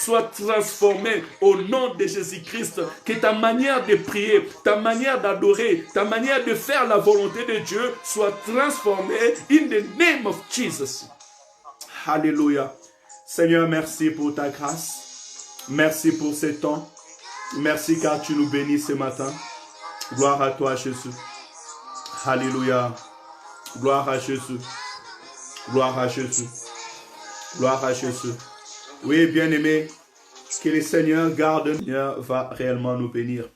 soit transformée au nom de Jésus-Christ. Que ta manière de prier, ta manière d'adorer, ta manière de faire la volonté de Dieu soit transformée in the name of Jesus. Alléluia. Seigneur, merci pour ta grâce. Merci pour ce temps. Merci car tu nous bénis ce matin. Gloire à toi, Jésus. Alléluia. Gloire à Jésus. Gloire à Jésus. Gloire à Jésus. Oui, bien-aimé, que le Seigneur garde, le Seigneur va réellement nous bénir.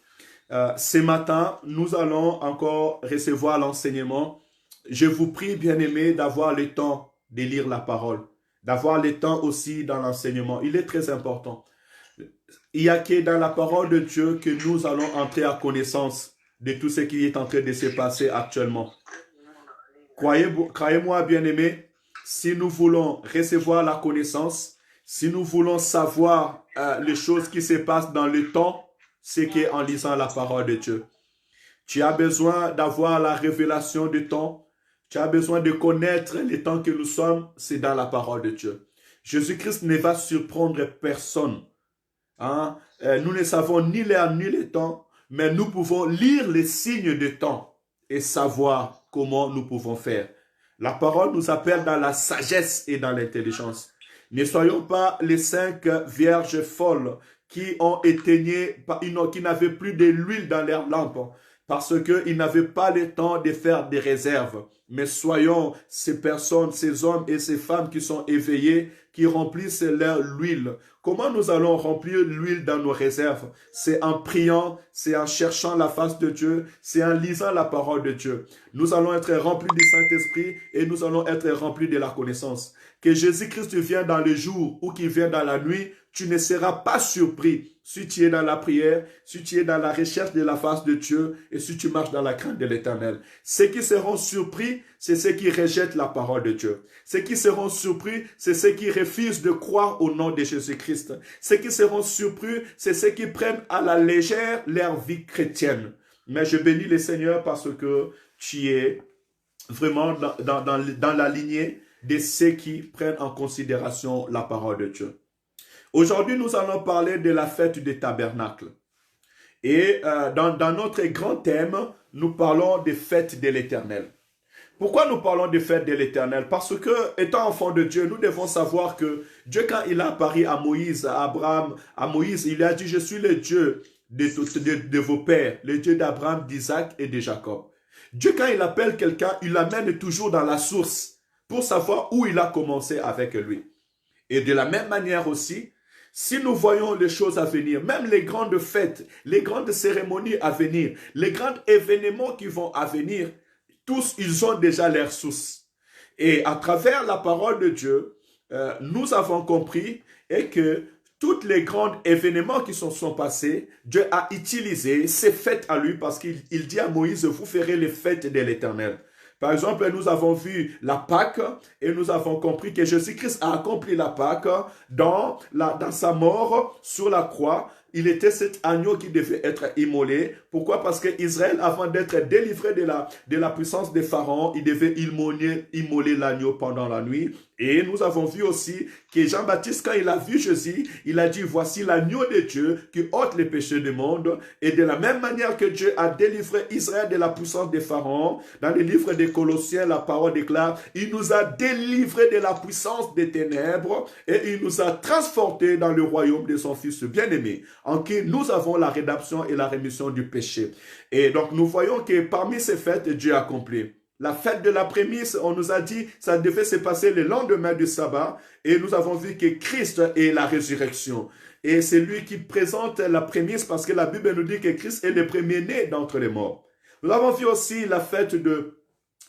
Ce matin, nous allons encore recevoir l'enseignement. Je vous prie, bien-aimé, d'avoir le temps de lire la parole, d'avoir le temps aussi dans l'enseignement. Il est très important. Il n'y a que dans la parole de Dieu que nous allons entrer à connaissance de tout ce qui est en train de se passer actuellement. Croyez-moi, bien-aimés, si nous voulons recevoir la connaissance, si nous voulons savoir les choses qui se passent dans le temps, c'est qu'en lisant la parole de Dieu. Tu as besoin d'avoir la révélation du temps. Tu as besoin de connaître le temps que nous sommes, c'est dans la parole de Dieu. Jésus-Christ ne va surprendre personne. Hein? Nous ne savons ni l'heure ni le temps, mais nous pouvons lire les signes de temps et savoir comment nous pouvons faire. La parole nous appelle dans la sagesse et dans l'intelligence. Ne soyons pas les 5 vierges folles qui ont éteigné, qui n'avaient plus de l'huile dans leurs lampes parce qu'ils n'avaient pas le temps de faire des réserves. Mais soyons ces personnes, ces hommes et ces femmes qui sont éveillés, qui remplissent leur huile. Comment nous allons remplir l'huile dans nos réserves? C'est en priant, c'est en cherchant la face de Dieu, c'est en lisant la parole de Dieu. Nous allons être remplis du Saint-Esprit et nous allons être remplis de la connaissance. Que Jésus-Christ vienne dans le jour ou qu'il vienne dans la nuit, tu ne seras pas surpris si tu es dans la prière, si tu es dans la recherche de la face de Dieu et si tu marches dans la crainte de l'Éternel. Ceux qui seront surpris, c'est ceux qui rejettent la parole de Dieu. Ceux qui seront surpris, c'est ceux qui refusent de croire au nom de Jésus-Christ. Ceux qui seront surpris, c'est ceux qui prennent à la légère leur vie chrétienne. Mais je bénis le Seigneur parce que tu es vraiment dans la lignée de ceux qui prennent en considération la parole de Dieu. Aujourd'hui, nous allons parler de la fête des tabernacles. Et dans notre grand thème, nous parlons des fêtes de l'Éternel. Pourquoi nous parlons des fêtes de l'Éternel? Parce que, étant enfant de Dieu, nous devons savoir que Dieu, quand il a apparu à Moïse, à Abraham, à Moïse, il a dit, je suis le Dieu de vos pères, le Dieu d'Abraham, d'Isaac et de Jacob. Dieu, quand il appelle quelqu'un, il l'amène toujours dans la source pour savoir où il a commencé avec lui. Et de la même manière aussi, si nous voyons les choses à venir, même les grandes fêtes, les grandes cérémonies à venir, les grands événements qui vont à venir, tous, ils ont déjà leur source. Et à travers la parole de Dieu, nous avons compris et que tous les grands événements qui sont passés, Dieu a utilisé ces fêtes à lui parce qu'il dit à Moïse, vous ferez les fêtes de l'Éternel. Par exemple, nous avons vu la Pâque et nous avons compris que Jésus-Christ a accompli la Pâque dans sa mort sur la croix. Il était cet agneau qui devait être immolé. Pourquoi? Parce que Israël, avant d'être délivré de la puissance des pharaons, il devait immoler l'agneau pendant la nuit. Et nous avons vu aussi que Jean-Baptiste, quand il a vu Jésus, il a dit, voici l'agneau de Dieu qui ôte les péchés du monde. Et de la même manière que Dieu a délivré Israël de la puissance des pharaons, dans le livre des Colossiens, la parole déclare, il nous a délivrés de la puissance des ténèbres et il nous a transportés dans le royaume de son Fils bien-aimé, en qui nous avons la rédemption et la rémission du péché. Et donc nous voyons que parmi ces fêtes, Dieu a accompli. La fête de la prémisse, on nous a dit, ça devait se passer le lendemain du sabbat. Et nous avons vu que Christ est la résurrection. Et c'est lui qui présente la prémisse parce que la Bible nous dit que Christ est le premier-né d'entre les morts. Nous avons vu aussi la fête de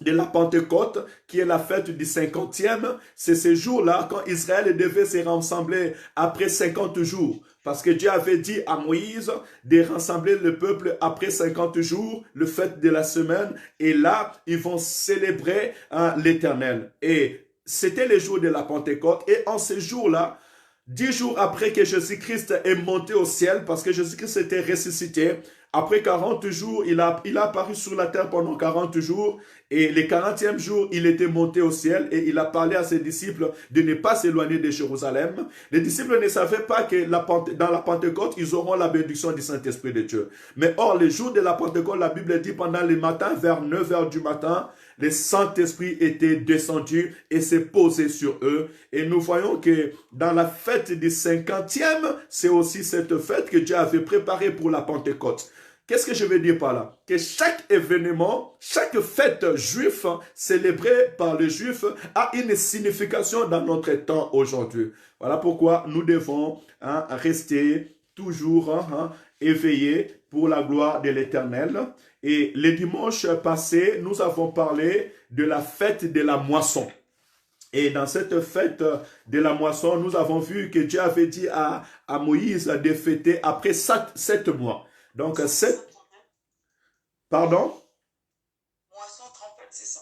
la Pentecôte, qui est la fête du 50e. C'est ce jour-là quand Israël devait se rassembler après 50 jours. Parce que Dieu avait dit à Moïse de rassembler le peuple après 50 jours, le fête de la semaine. Et là, ils vont célébrer l'Éternel. Et c'était le jour de la Pentecôte. Et en ce jour-là, 10 jours après que Jésus-Christ est monté au ciel, parce que Jésus-Christ était ressuscité, Après 40 jours, il a apparu sur la terre pendant 40 jours. Et le 40e jour, il était monté au ciel et il a parlé à ses disciples de ne pas s'éloigner de Jérusalem. Les disciples ne savaient pas que dans la Pentecôte, ils auront la bénédiction du Saint-Esprit de Dieu. Mais or, le jour de la Pentecôte, la Bible dit pendant le matin, vers 9 heures du matin, le Saint-Esprit était descendu et s'est posé sur eux. Et nous voyons que dans la fête du 50e, c'est aussi cette fête que Dieu avait préparée pour la Pentecôte. Qu'est-ce que je veux dire par là? Que chaque événement, chaque fête juive célébrée par les juifs a une signification dans notre temps aujourd'hui. Voilà pourquoi nous devons rester toujours éveillés pour la gloire de l'Éternel. Et le dimanche passé, nous avons parlé de la fête de la moisson. Et dans cette fête de la moisson, nous avons vu que Dieu avait dit à Moïse de fêter après 7 mois. Donc, pardon? Moisson, trompette, c'est ça.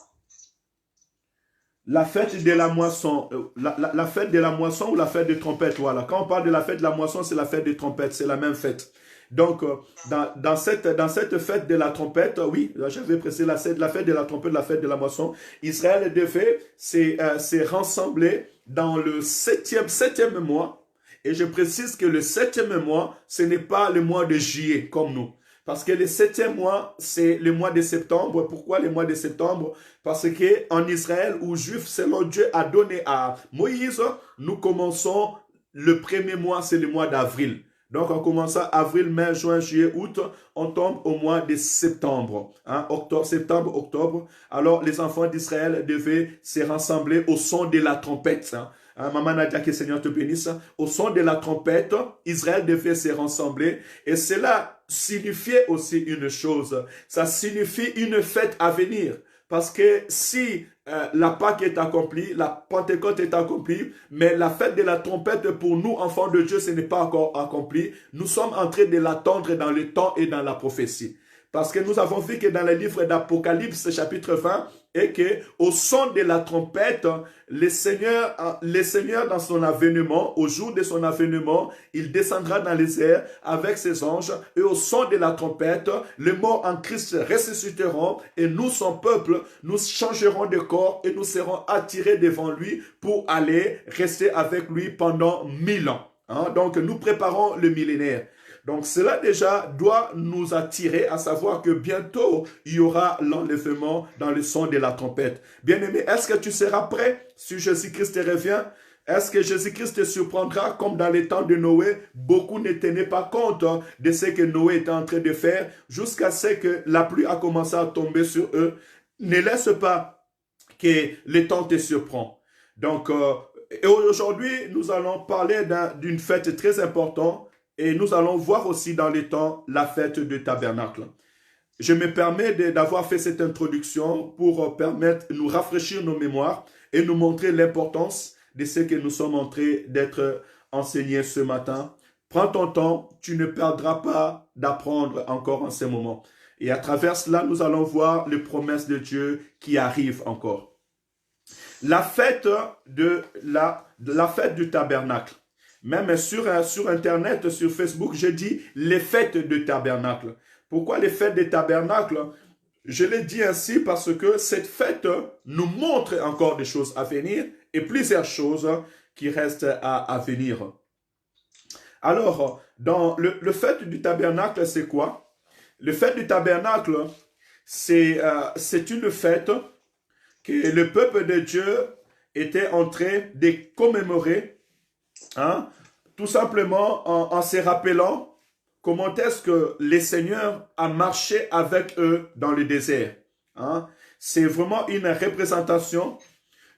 La fête de la moisson, la fête de la moisson ou la fête des trompettes, voilà. Quand on parle de la fête de la moisson, c'est la fête des trompettes, c'est la même fête. Donc, dans cette fête de la trompette, oui, j'avais précisé la fête de la trompette, la fête de la moisson, Israël devait se rassembler dans le septième mois. Et je précise que le 7e mois, ce n'est pas le mois de juillet comme nous. Parce que le 7e mois, c'est le mois de septembre. Pourquoi le mois de septembre? Parce qu'en Israël, où Juif, selon Dieu, a donné à Moïse, nous commençons le premier mois, c'est le mois d'avril. Donc, en commençant avril, mai, juin, juillet, août, on tombe au mois de septembre. Septembre, octobre. Alors, les enfants d'Israël devaient se rassembler au son de la trompette. Maman Nadia, que le Seigneur te bénisse. Au son de la trompette, Israël devait se rassembler. Et cela signifiait aussi une chose. Ça signifie une fête à venir. Parce que si la Pâque est accomplie, la Pentecôte est accomplie, mais la fête de la trompette pour nous, enfants de Dieu, ce n'est pas encore accompli. Nous sommes en train de l'attendre dans le temps et dans la prophétie. Parce que nous avons vu que dans le livre d'Apocalypse, chapitre 20, et que au son de la trompette, le Seigneur dans son avènement, au jour de son avènement, il descendra dans les airs avec ses anges, et au son de la trompette, les morts en Christ ressusciteront, et nous, son peuple, nous changerons de corps, et nous serons attirés devant lui pour aller rester avec lui pendant 1000 ans. Donc, nous préparons le millénaire. Donc, cela déjà doit nous attirer à savoir que bientôt, il y aura l'enlèvement dans le son de la trompette. Bien-aimé, est-ce que tu seras prêt si Jésus-Christ revient? Est-ce que Jésus-Christ te surprendra comme dans les temps de Noé? Beaucoup ne tenaient pas compte de ce que Noé était en train de faire jusqu'à ce que la pluie a commencé à tomber sur eux. Ne laisse pas que le temps te surprend. Donc, et aujourd'hui, nous allons parler d'une fête très importante. Et nous allons voir aussi dans les temps la fête du tabernacle. Je me permets d'avoir fait cette introduction pour permettre de nous rafraîchir nos mémoires et nous montrer l'importance de ce que nous sommes en train d'être enseignés ce matin. Prends ton temps, tu ne perdras pas d'apprendre encore en ce moment. Et à travers cela, nous allons voir les promesses de Dieu qui arrivent encore. La fête la fête du tabernacle. Même sur Internet, sur Facebook, je dis les fêtes de tabernacle. Pourquoi les fêtes de tabernacle? Je l'ai dit ainsi parce que cette fête nous montre encore des choses à venir et plusieurs choses qui restent à venir. Alors, dans le fête du tabernacle, c'est quoi? Le fête du tabernacle, c'est une fête que le peuple de Dieu était en train de commémorer. Tout simplement en se rappelant comment est-ce que le Seigneur a marché avec eux dans le désert. C'est vraiment une représentation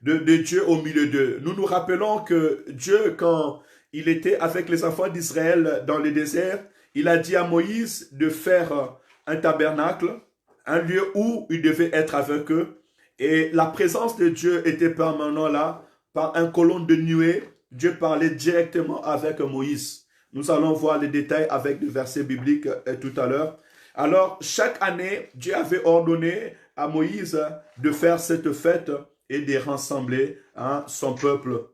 de Dieu au milieu d'eux. Nous nous rappelons que Dieu, quand il était avec les enfants d'Israël dans le désert, il a dit à Moïse de faire un tabernacle, un lieu où il devait être avec eux. Et la présence de Dieu était permanente là, par un colonne de nuée. Dieu parlait directement avec Moïse. Nous allons voir les détails avec des versets bibliques tout à l'heure. Alors, chaque année, Dieu avait ordonné à Moïse de faire cette fête et de rassembler son peuple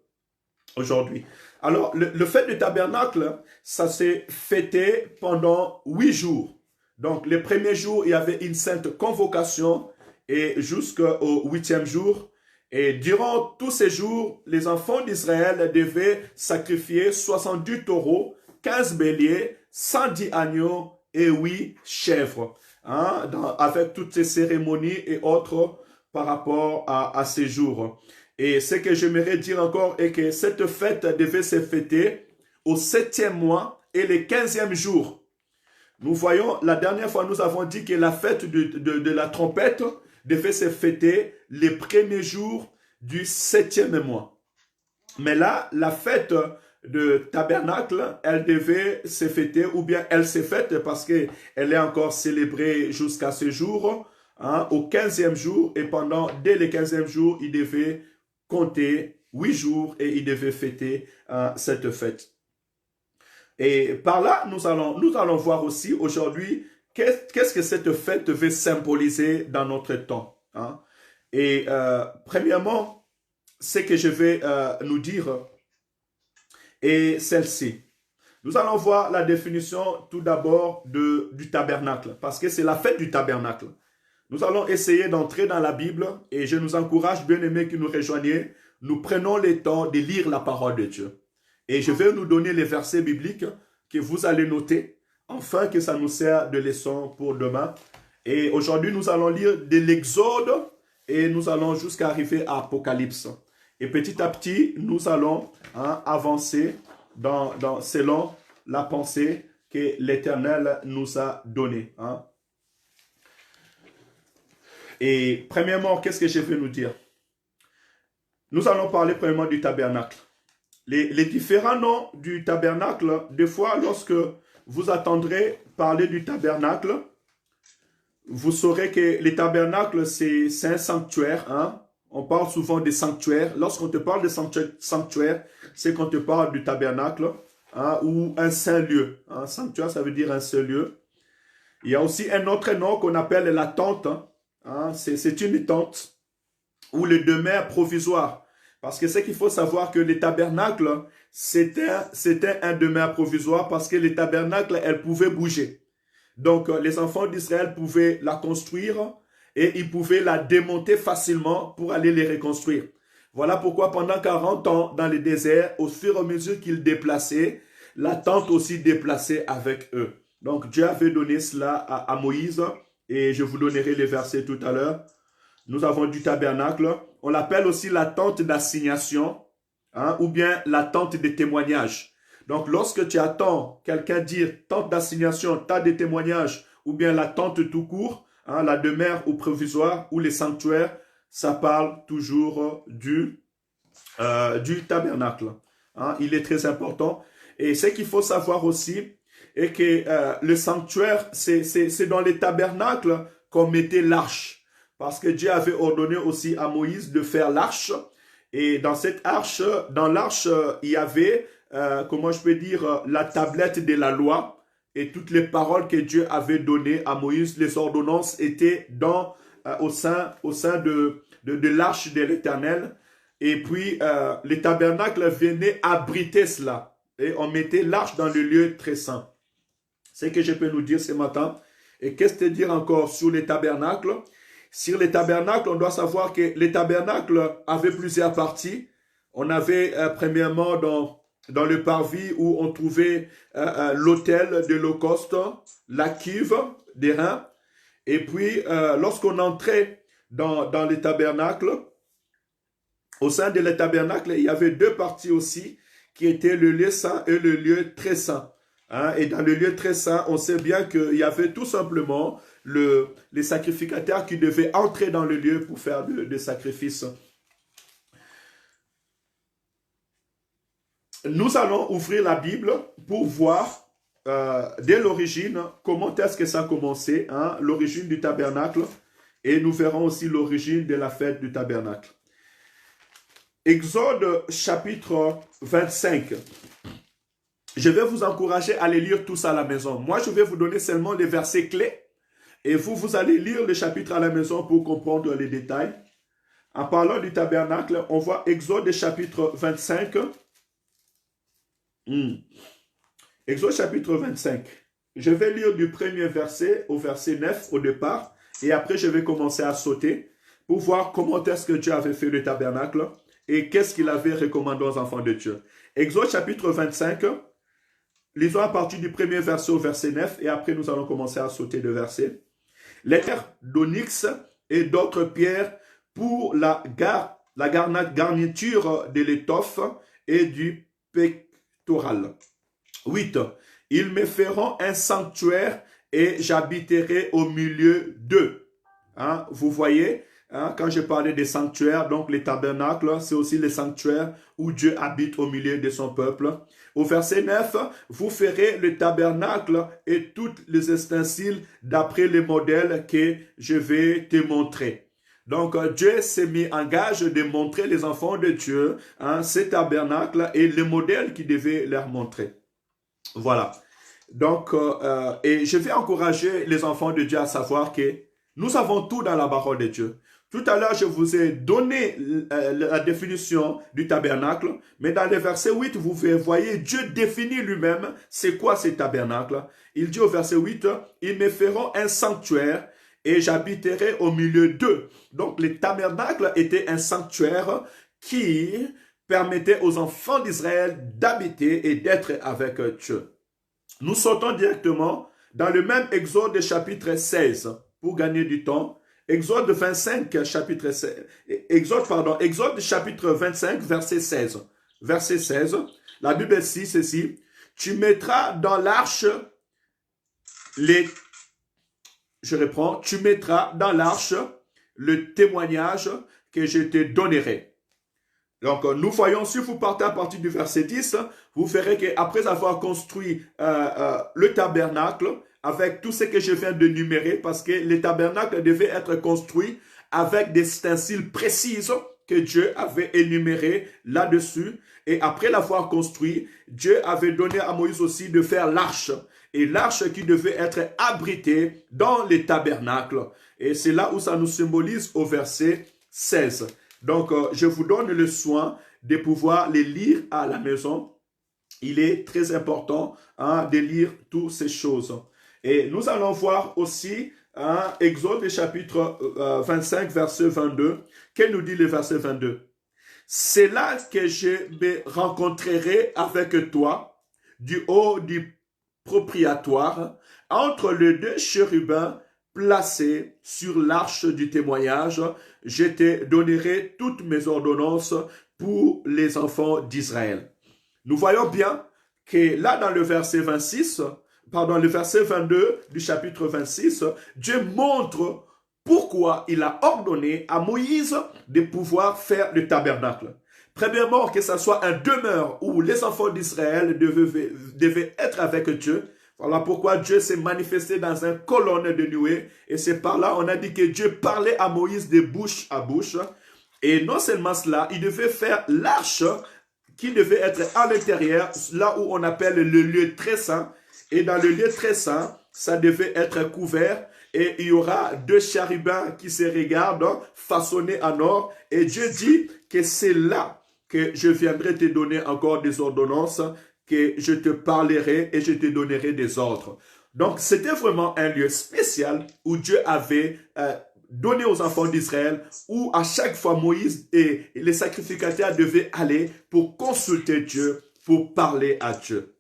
aujourd'hui. Alors, le fête du tabernacle, ça s'est fêté pendant 8 jours. Donc, les premiers jours, il y avait une sainte convocation et jusqu'au 8e jour. Et durant tous ces jours, les enfants d'Israël devaient sacrifier 70 taureaux, 15 béliers, 110 agneaux et 8 chèvres, hein, avec toutes ces cérémonies et autres par rapport à ces jours. Et ce que j'aimerais dire encore est que cette fête devait se fêter au 7e mois et le 15e jour. Nous voyons, la dernière fois, nous avons dit que la fête de la trompette devait se fêter les premiers jours du 7e mois. Mais là, la fête de tabernacle, elle devait se fêter, ou bien elle s'est faite parce qu'elle est encore célébrée jusqu'à ce jour, hein, au 15e jour, et dès le 15e jour, il devait compter 8 jours et il devait fêter cette fête. Et par là, nous allons voir aussi aujourd'hui qu'est-ce que cette fête devait symboliser dans notre temps. Hein? Et premièrement, ce que je vais nous dire est celle-ci. Nous allons voir la définition tout d'abord du tabernacle, parce que c'est la fête du tabernacle. Nous allons essayer d'entrer dans la Bible et je nous encourage, bien aimés, que nous rejoigniez. Nous prenons le temps de lire la parole de Dieu. Et je vais nous donner les versets bibliques que vous allez noter, afin que ça nous sert de leçon pour demain. Et aujourd'hui, nous allons lire de l'Exode et nous allons jusqu'à arriver à Apocalypse. Et petit à petit, nous allons avancer selon la pensée que l'Éternel nous a donnée. Hein. Et premièrement, qu'est-ce que je vais nous dire? Nous allons parler premièrement du tabernacle. Les différents noms du tabernacle, des fois, lorsque vous attendrez parler du tabernacle, vous saurez que le tabernacle, c'est un sanctuaire. Hein? On parle souvent des sanctuaires. Lorsqu'on te parle de sanctuaire, c'est qu'on te parle du tabernacle, hein, ou un saint lieu. Un sanctuaire, ça veut dire un seul lieu. Il y a aussi un autre nom qu'on appelle la tente. Hein? C'est une tente ou le demeure provisoire. Parce que ce qu'il faut savoir que les tabernacles, c'était un demeure provisoire parce que les tabernacles, elles pouvaient bouger. Donc, les enfants d'Israël pouvaient la construire et ils pouvaient la démonter facilement pour aller les reconstruire. Voilà pourquoi pendant 40 ans dans le désert, au fur et à mesure qu'ils déplaçaient, la tente aussi déplaçait avec eux. Donc, Dieu avait donné cela à Moïse et je vous donnerai les versets tout à l'heure. Nous avons du tabernacle. On l'appelle aussi la tente d'assignation, hein, ou bien la tente de témoignage. Donc, lorsque tu attends quelqu'un dire tente d'assignation, tente de témoignage, ou bien la tente tout court, hein, la demeure ou provisoire, ou les sanctuaires, ça parle toujours du tabernacle. Hein, il est très important. Et ce qu'il faut savoir aussi est que le sanctuaire, c'est dans les tabernacles qu'on mettait l'arche. Parce que Dieu avait ordonné aussi à Moïse de faire l'arche. Et dans cette arche, dans l'arche, il y avait, comment je peux dire, la tablette de la loi. Et toutes les paroles que Dieu avait données à Moïse, les ordonnances étaient au sein de l'arche de l'Éternel. Et puis, les tabernacles venaient abriter cela. Et on mettait l'arche dans le lieu très saint. C'est ce que je peux nous dire ce matin. Et qu'est-ce que dire encore sur les tabernacles? Sur les tabernacles, on doit savoir que les tabernacles avaient plusieurs parties. On avait premièrement dans le parvis où on trouvait l'autel de l'holocauste, la cuve des reins. Et puis, lorsqu'on entrait dans les tabernacles, au sein de les tabernacles, il y avait deux parties aussi qui étaient le lieu saint et le lieu très saint. Hein? Et dans le lieu très saint, on sait bien qu'il y avait tout simplement les sacrificateurs qui devaient entrer dans le lieu pour faire des sacrifices. Nous allons ouvrir la Bible pour voir dès l'origine comment est-ce que ça a commencé, hein, l'origine du tabernacle, et nous verrons aussi l'origine de la fête du tabernacle. Exode chapitre 25. Je vais vous encourager à les lire tous à la maison. Moi, je vais vous donner seulement les versets clés. Et vous allez lire le chapitre à la maison pour comprendre les détails. En parlant du tabernacle, on voit Exode chapitre 25. Exode chapitre 25. je vais lire du premier verset au verset 9 au départ, et après je vais commencer à sauter pour voir comment est-ce que Dieu avait fait le tabernacle et qu'est-ce qu'il avait recommandé aux enfants de Dieu. Exode chapitre 25, lisons à partir du premier verset au verset 9, et après nous allons commencer à sauter de versets. Les pierres d'onyx et d'autres pierres pour la garniture de l'étoffe et du pectoral. 8. Ils me feront un sanctuaire et j'habiterai au milieu d'eux. Hein, vous voyez, hein, quand je parlais des sanctuaires, donc les tabernacles, c'est aussi les sanctuaires où Dieu habite au milieu de son peuple. Au verset 9, vous ferez le tabernacle et tous les ustensiles d'après les modèles que je vais te montrer. Donc, Dieu s'est mis en gage de montrer les enfants de Dieu, hein, ces tabernacles et les modèles qu'il devait leur montrer. Voilà. Donc, et je vais encourager les enfants de Dieu à savoir que nous avons tout dans la parole de Dieu. Tout à l'heure, je vous ai donné la définition du tabernacle, mais dans le verset 8, vous voyez, Dieu définit lui-même c'est quoi ce tabernacle. Il dit au verset 8, « Ils me feront un sanctuaire et j'habiterai au milieu d'eux. » Donc, le tabernacle était un sanctuaire qui permettait aux enfants d'Israël d'habiter et d'être avec Dieu. Nous sautons directement dans le même Exode chapitre 16 pour gagner du temps. Exode 25 chapitre 16. Exode chapitre 25 verset 16. Verset 16. La Bible dit ceci. Tu mettras dans l'arche tu mettras dans l'arche le témoignage que je te donnerai. Donc, nous voyons, si vous partez à partir du verset 10, vous verrez qu'après avoir construit le tabernacle, avec tout ce que je viens de numérer, parce que le tabernacle devait être construit avec des ustensiles précises que Dieu avait énumérés là-dessus. Et après l'avoir construit, Dieu avait donné à Moïse aussi de faire l'arche. Et l'arche qui devait être abritée dans les tabernacles. Et c'est là où ça nous symbolise au verset 16. Donc, je vous donne le soin de pouvoir les lire à la maison. Il est très important de lire toutes ces choses. Et nous allons voir aussi Exode chapitre 25, verset 22. Qu'est-ce nous dit le verset 22? C'est là que je me rencontrerai avec toi du haut du propriatoire entre les deux chérubins placés sur l'arche du témoignage. Je te donnerai toutes mes ordonnances pour les enfants d'Israël. Nous voyons bien que là dans le verset 22 du chapitre 26, Dieu montre pourquoi il a ordonné à Moïse de pouvoir faire le tabernacle. Premièrement, que ce soit un demeure où les enfants d'Israël devaient être avec Dieu. Voilà pourquoi Dieu s'est manifesté dans une colonne de nuée. Et c'est par là, on a dit que Dieu parlait à Moïse de bouche à bouche. Et non seulement cela, il devait faire l'arche qui devait être à l'intérieur, là où on appelle le lieu très saint. Et dans le lieu très saint, ça devait être couvert. Et il y aura deux chérubins qui se regardent, façonnés en or. Et Dieu dit que c'est là que je viendrai te donner encore des ordonnances, que je te parlerai et je te donnerai des ordres. Donc, c'était vraiment un lieu spécial où Dieu avait donné aux enfants d'Israël, où à chaque fois Moïse et les sacrificateurs devaient aller pour consulter Dieu, pour parler à Dieu.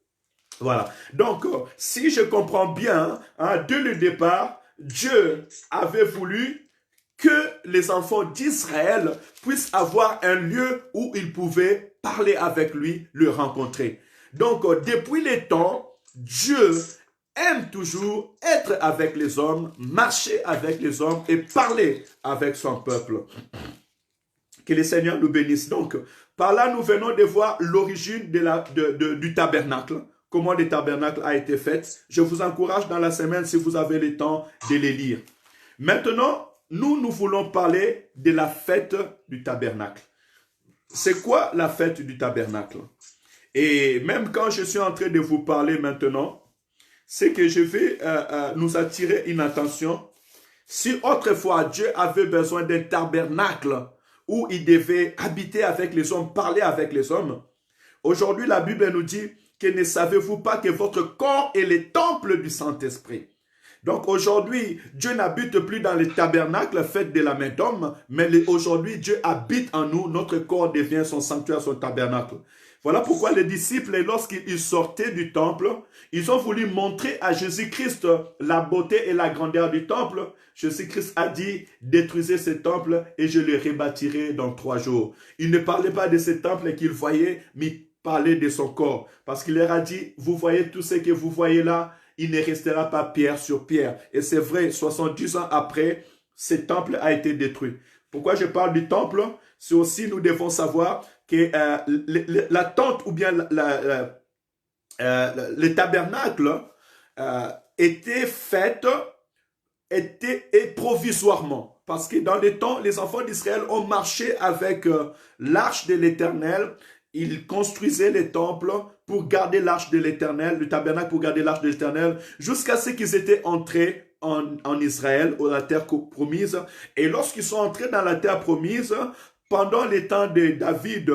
Voilà. Donc, si je comprends bien, dès le départ, Dieu avait voulu que les enfants d'Israël puissent avoir un lieu où ils pouvaient parler avec lui, le rencontrer. Donc, depuis les temps, Dieu aime toujours être avec les hommes, marcher avec les hommes et parler avec son peuple. Que le Seigneur nous bénisse. Donc, par là, nous venons de voir l'origine du tabernacle. Comment le tabernacle a été fait. Je vous encourage dans la semaine, si vous avez le temps, de les lire. Maintenant, nous voulons parler de la fête du tabernacle. C'est quoi la fête du tabernacle? Et même quand je suis en train de vous parler maintenant, c'est que je vais nous attirer une attention. Si autrefois Dieu avait besoin d'un tabernacle où il devait habiter avec les hommes, parler avec les hommes, aujourd'hui la Bible nous dit que ne savez-vous pas que votre corps est le temple du Saint-Esprit? Donc aujourd'hui, Dieu n'habite plus dans les tabernacles faits de la main d'homme, mais aujourd'hui, Dieu habite en nous, notre corps devient son sanctuaire, son tabernacle. Voilà pourquoi les disciples, lorsqu'ils sortaient du temple, ils ont voulu montrer à Jésus-Christ la beauté et la grandeur du temple. Jésus-Christ a dit, détruisez ce temple et je le rebâtirai dans 3 jours. Il ne parlait pas de ce temple qu'il voyait, mais il parlait de son corps. Parce qu'il leur a dit, vous voyez tout ce que vous voyez là, il ne restera pas pierre sur pierre. Et c'est vrai, 70 ans après, ce temple a été détruit. Pourquoi je parle du temple? C'est aussi, nous devons savoir que la tente ou bien le tabernacle était fait provisoirement. Parce que dans les temps, les enfants d'Israël ont marché avec l'arche de l'Éternel. Ils construisaient les temples pour garder l'arche de l'Éternel, le tabernacle pour garder l'arche de l'Éternel, jusqu'à ce qu'ils étaient entrés en Israël, dans la terre promise. Et lorsqu'ils sont entrés dans la terre promise, pendant les temps de David,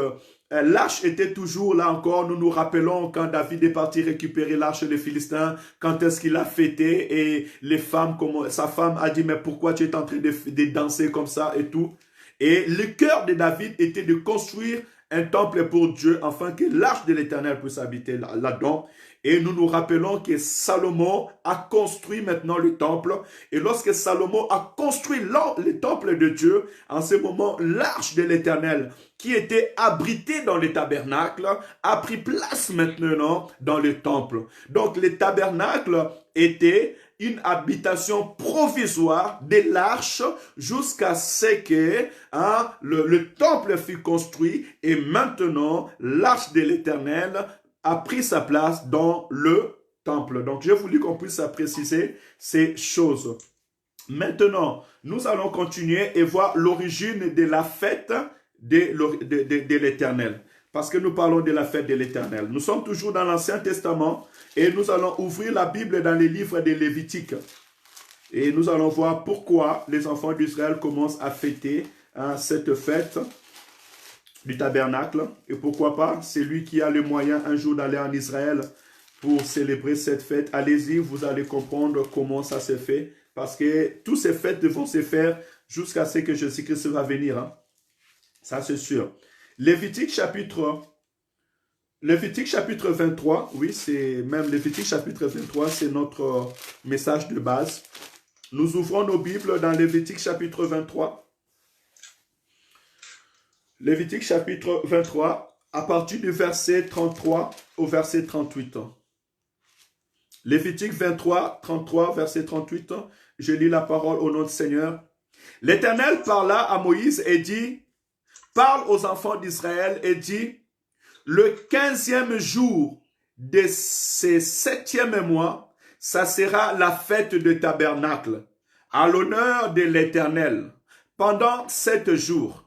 l'arche était toujours là encore. Nous nous rappelons quand David est parti récupérer l'arche des Philistins, quand est-ce qu'il a fêté et les femmes, sa femme a dit, mais pourquoi tu es en train de danser comme ça et tout. Et le cœur de David était de construire un temple pour Dieu, afin que l'arche de l'Éternel puisse habiter là-dedans. Et nous nous rappelons que Salomon a construit maintenant le temple. Et lorsque Salomon a construit le temple de Dieu, en ce moment, l'arche de l'Éternel, qui était abritée dans le tabernacle, a pris place maintenant dans le temple. Donc, le tabernacle était une habitation provisoire de l'arche jusqu'à ce que le temple fut construit et maintenant l'arche de l'Éternel a pris sa place dans le temple. Donc j'ai voulu qu'on puisse préciser ces choses. Maintenant, nous allons continuer et voir l'origine de la fête de l'Éternel. Parce que nous parlons de la fête de l'Éternel. Nous sommes toujours dans l'Ancien Testament et nous allons ouvrir la Bible dans les livres des Lévitiques. Et nous allons voir pourquoi les enfants d'Israël commencent à fêter cette fête du tabernacle. Et pourquoi pas, celui qui a le moyen un jour d'aller en Israël pour célébrer cette fête, allez-y, vous allez comprendre comment ça se fait. Parce que toutes ces fêtes vont se faire jusqu'à ce que Jésus-Christ va venir. Ça, c'est sûr. Lévitique chapitre 23, oui, c'est même Lévitique chapitre 23, c'est notre message de base. Nous ouvrons nos Bibles dans Lévitique chapitre 23. Lévitique chapitre 23, à partir du verset 33 au verset 38. Lévitique 23, 33, verset 38, je lis la parole au nom du Seigneur. L'Éternel parla à Moïse et dit, parle aux enfants d'Israël et dit, le 15e jour de ce 7e mois, ça sera la fête de tabernacle, à l'honneur de l'Éternel, pendant 7 jours.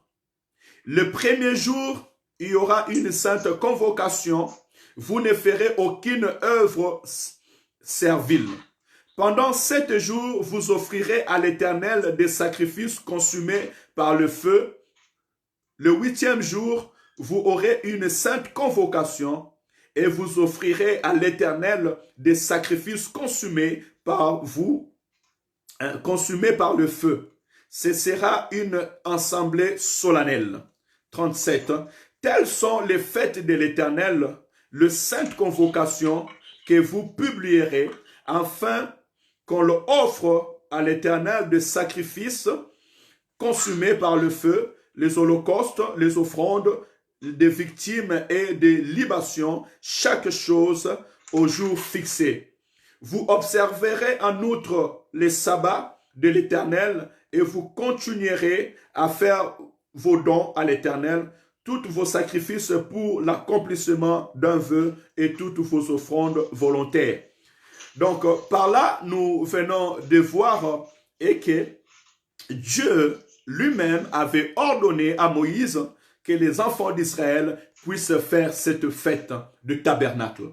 Le premier jour, il y aura une sainte convocation. Vous ne ferez aucune œuvre servile. Pendant 7 jours, vous offrirez à l'Éternel des sacrifices consumés par le feu. Le 8e jour, vous aurez une sainte convocation et vous offrirez à l'Éternel des sacrifices consumés par vous, consumés par le feu. Ce sera une assemblée solennelle. 37. Telles sont les fêtes de l'Éternel, le sainte convocation que vous publierez, afin qu'on leur offre à l'Éternel des sacrifices consumés par le feu, les holocaustes, les offrandes, des victimes et des libations, chaque chose au jour fixé. Vous observerez en outre les sabbats de l'Éternel et vous continuerez à faire vos dons à l'Éternel, tous vos sacrifices pour l'accomplissement d'un vœu et toutes vos offrandes volontaires. Donc, par là, nous venons de voir et que Dieu lui-même avait ordonné à Moïse que les enfants d'Israël puissent faire cette fête de tabernacle.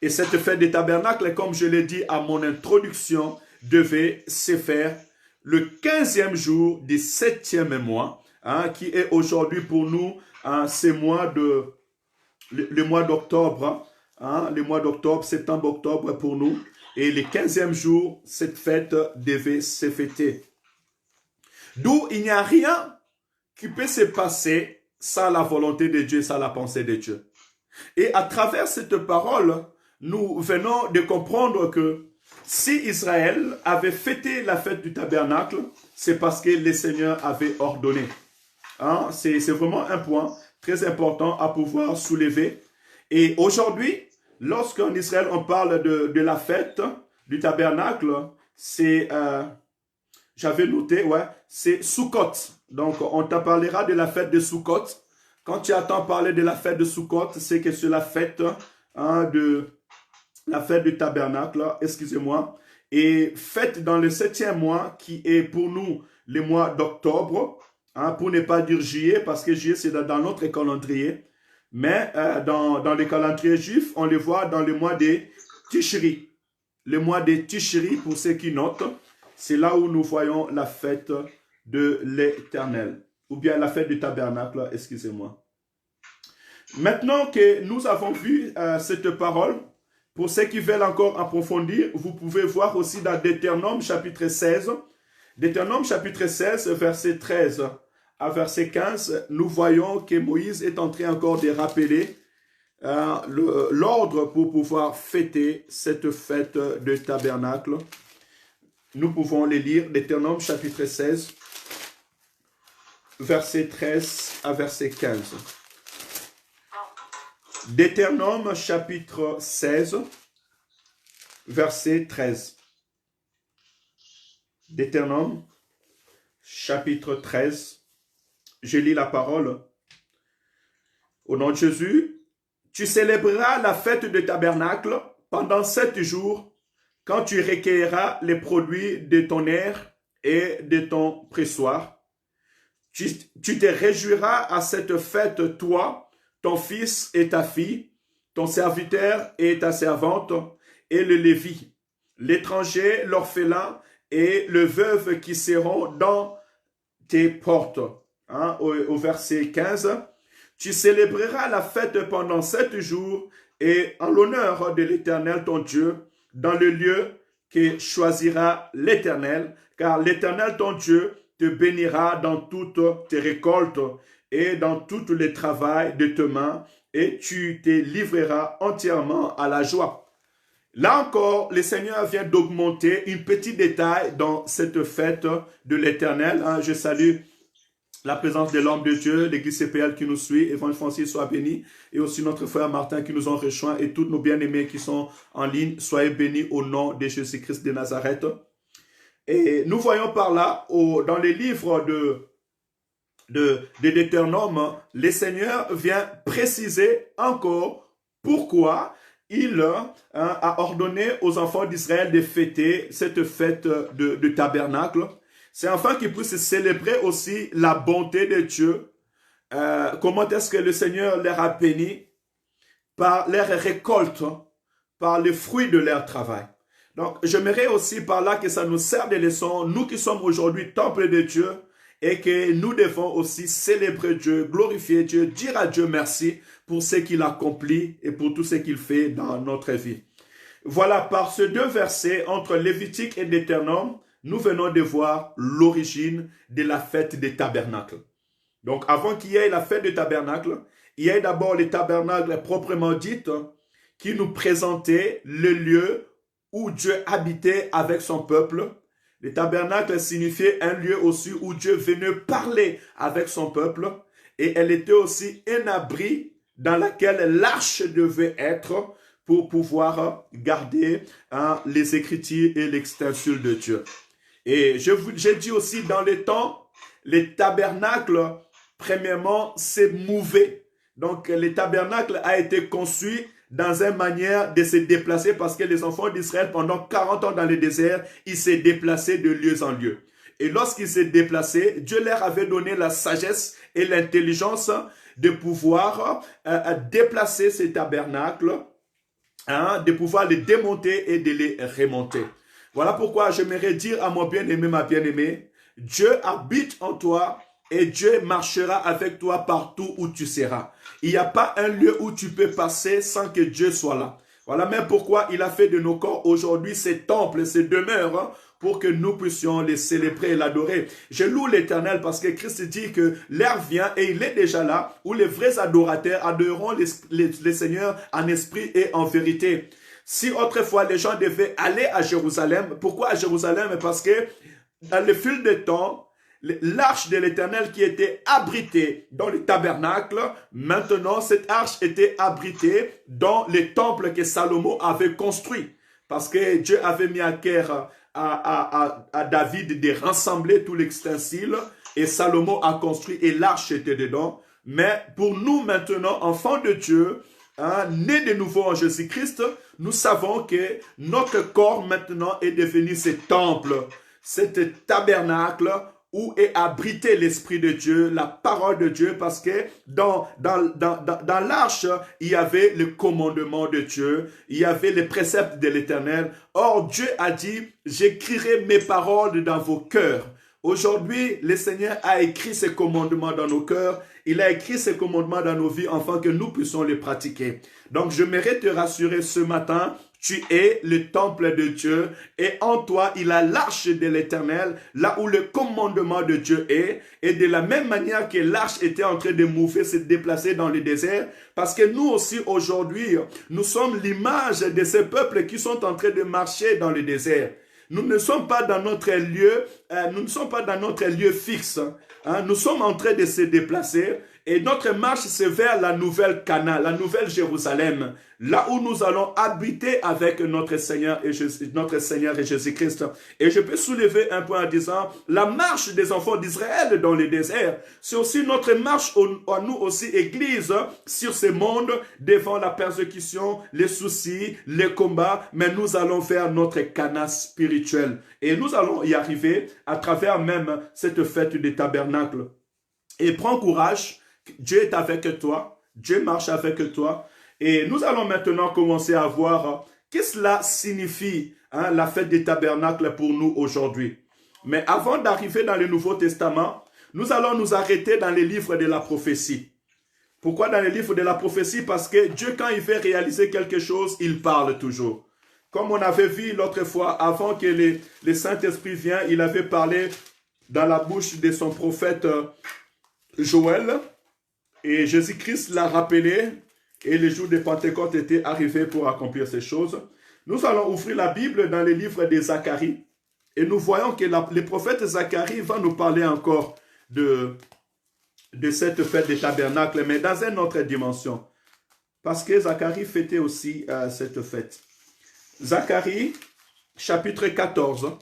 Et cette fête de tabernacle, comme je l'ai dit à mon introduction, devait se faire le 15e jour du 7e mois, qui est aujourd'hui pour nous le mois d'octobre, hein, le mois d'octobre, septembre, octobre pour nous. Et le 15e jour, cette fête devait se fêter. D'où il n'y a rien qui peut se passer sans la volonté de Dieu, sans la pensée de Dieu. Et à travers cette parole, nous venons de comprendre que si Israël avait fêté la fête du tabernacle, c'est parce que le Seigneur avait ordonné. Hein? C'est vraiment un point très important à pouvoir soulever. Et aujourd'hui, lorsqu'en Israël on parle de la fête du tabernacle, c'est, j'avais noté, ouais, c'est Sukkot. Donc on te parlera de la fête de Sukkot. Quand tu entends parler de la fête de Sukkot, c'est que c'est la fête la fête du tabernacle, excusez-moi, et fête dans le 7e mois qui est pour nous le mois d'octobre, hein, pour ne pas dire juillet, parce que juillet c'est dans notre calendrier, mais dans le calendrier juif, on le voit dans le mois de Tishri. Le mois de Tishri, pour ceux qui notent, c'est là où nous voyons la fête de l'Éternel, ou bien la fête du tabernacle, excusez-moi. Maintenant que nous avons vu cette parole, pour ceux qui veulent encore approfondir, vous pouvez voir aussi dans Deutéronome chapitre 16, Deutéronome chapitre 16, verset 13 à verset 15, nous voyons que Moïse est en train encore de rappeler l'ordre pour pouvoir fêter cette fête de tabernacle. Nous pouvons les lire, Deutéronome chapitre 16, verset 13 à verset 15. Deutéronome chapitre 16, verset 13. Deutéronome chapitre 13. Je lis la parole. Au nom de Jésus, tu célébreras la fête de tabernacle pendant 7 jours, quand tu recueilleras les produits de ton aire et de ton pressoir. Tu te réjouiras à cette fête, toi, ton fils et ta fille, ton serviteur et ta servante, et le Lévi, l'étranger, l'orphelin et le veuve qui seront dans tes portes. Hein, au verset 15, tu célébreras la fête pendant 7 jours et en l'honneur de l'Éternel ton Dieu, dans le lieu que choisira l'Éternel, car l'Éternel ton Dieu te bénira dans toutes tes récoltes et dans tout le travail de tes mains, et tu te livreras entièrement à la joie. Là encore, le Seigneur vient d'augmenter un petit détail dans cette fête de l'Éternel. Hein, je salue la présence de l'homme de Dieu, l'église CPL qui nous suit, Évangile Francis soit béni, et aussi notre frère Martin qui nous ont rejoints, et tous nos bien-aimés qui sont en ligne, soyez bénis au nom de Jésus-Christ de Nazareth. Et nous voyons par là, dans les livres de Deutéronome, le Seigneur vient préciser encore pourquoi il a ordonné aux enfants d'Israël de fêter cette fête de tabernacle. C'est afin qu'ils puissent célébrer aussi la bonté de Dieu. Comment est-ce que le Seigneur leur a béni? Par leur récolte, par les fruits de leur travail. Donc, j'aimerais aussi par là que ça nous serve de leçon, nous qui sommes aujourd'hui temple de Dieu, et que nous devons aussi célébrer Dieu, glorifier Dieu, dire à Dieu merci pour ce qu'il accomplit et pour tout ce qu'il fait dans notre vie. Voilà, par ces 2 versets, entre Lévitique et Deutéronome, nous venons de voir l'origine de la fête des tabernacles. Donc, avant qu'il y ait la fête des tabernacles, il y a d'abord les tabernacles proprement dit, qui nous présentaient le lieu où Dieu habitait avec son peuple. Le tabernacle signifiait un lieu aussi où Dieu venait parler avec son peuple. Et elle était aussi un abri dans lequel l'arche devait être pour pouvoir garder les Écritures et l'extension de Dieu. Et j'ai dit aussi dans les temps, les tabernacles, premièrement, s'est mouvé. Donc, le tabernacle a été conçu dans une manière de se déplacer parce que les enfants d'Israël, pendant 40 ans dans le désert, ils s'est déplacés de lieu en lieu. Et lorsqu'ils s'est déplacés, Dieu leur avait donné la sagesse et l'intelligence de pouvoir déplacer ces tabernacles, de pouvoir les démonter et de les remonter. Voilà pourquoi j'aimerais dire à mon bien-aimé, ma bien-aimée, Dieu habite en toi et Dieu marchera avec toi partout où tu seras. Il n'y a pas un lieu où tu peux passer sans que Dieu soit là. Voilà même pourquoi il a fait de nos corps aujourd'hui ces temples, ces demeures, hein, pour que nous puissions les célébrer et l'adorer. Je loue l'Éternel parce que Christ dit que l'heure vient et il est déjà là où les vrais adorateurs adoreront les seigneurs en esprit et en vérité. Si autrefois les gens devaient aller à Jérusalem, pourquoi à Jérusalem? Parce que dans le fil de temps, l'arche de l'Éternel qui était abritée dans le tabernacle, maintenant cette arche était abritée dans les temples que Salomon avait construits. Parce que Dieu avait mis à cœur à David de rassembler tout l'extensile et Salomon a construit et l'arche était dedans. Mais pour nous maintenant, enfants de Dieu, hein, nés de nouveau en Jésus-Christ, nous savons que notre corps maintenant est devenu ce temple, cet tabernacle où est abrité l'Esprit de Dieu, la parole de Dieu, parce que dans l'arche, il y avait le commandement de Dieu, il y avait les préceptes de l'Éternel. Or, Dieu a dit, j'écrirai mes paroles dans vos cœurs. Aujourd'hui, le Seigneur a écrit ses commandements dans nos cœurs, il a écrit ses commandements dans nos vies afin que nous puissions les pratiquer. Donc, j'aimerais te rassurer ce matin, tu es le temple de Dieu et en toi, il a l'arche de l'Éternel, là où le commandement de Dieu est. Et de la même manière que l'arche était en train de mouver, se déplacer dans le désert, parce que nous aussi aujourd'hui, nous sommes l'image de ces peuples qui sont en train de marcher dans le désert. Nous ne sommes pas dans notre lieu, fixe. Hein. Nous sommes en train de se déplacer et notre marche c'est vers la nouvelle Canaan, la nouvelle Jérusalem, là où nous allons habiter avec notre Seigneur et Jésus-Christ. Et je peux soulever un point en disant, la marche des enfants d'Israël dans le désert, c'est aussi notre marche à nous aussi, Église, sur ce monde, devant la persécution, les soucis, les combats, mais nous allons vers notre Canaan spirituel. Et nous allons y arriver à travers même cette fête des tabernacles. Et prends courage, Dieu est avec toi, Dieu marche avec toi. Et nous allons maintenant commencer à voir qu'est-ce que cela signifie, hein, la fête des tabernacles pour nous aujourd'hui. Mais avant d'arriver dans le Nouveau Testament, nous allons nous arrêter dans les livres de la prophétie. Pourquoi dans les livres de la prophétie? Parce que Dieu, quand il veut réaliser quelque chose, il parle toujours. Comme on avait vu l'autre fois, avant que le Saint-Esprit vienne, il avait parlé dans la bouche de son prophète Joël. Et Jésus-Christ l'a rappelé. Et le jour de Pentecôte était arrivé pour accomplir ces choses. Nous allons ouvrir la Bible dans le livre de Zacharie. Et nous voyons que le prophète Zacharie va nous parler encore de cette fête des tabernacles, mais dans une autre dimension. Parce que Zacharie fêtait aussi cette fête. Zacharie, chapitre 14.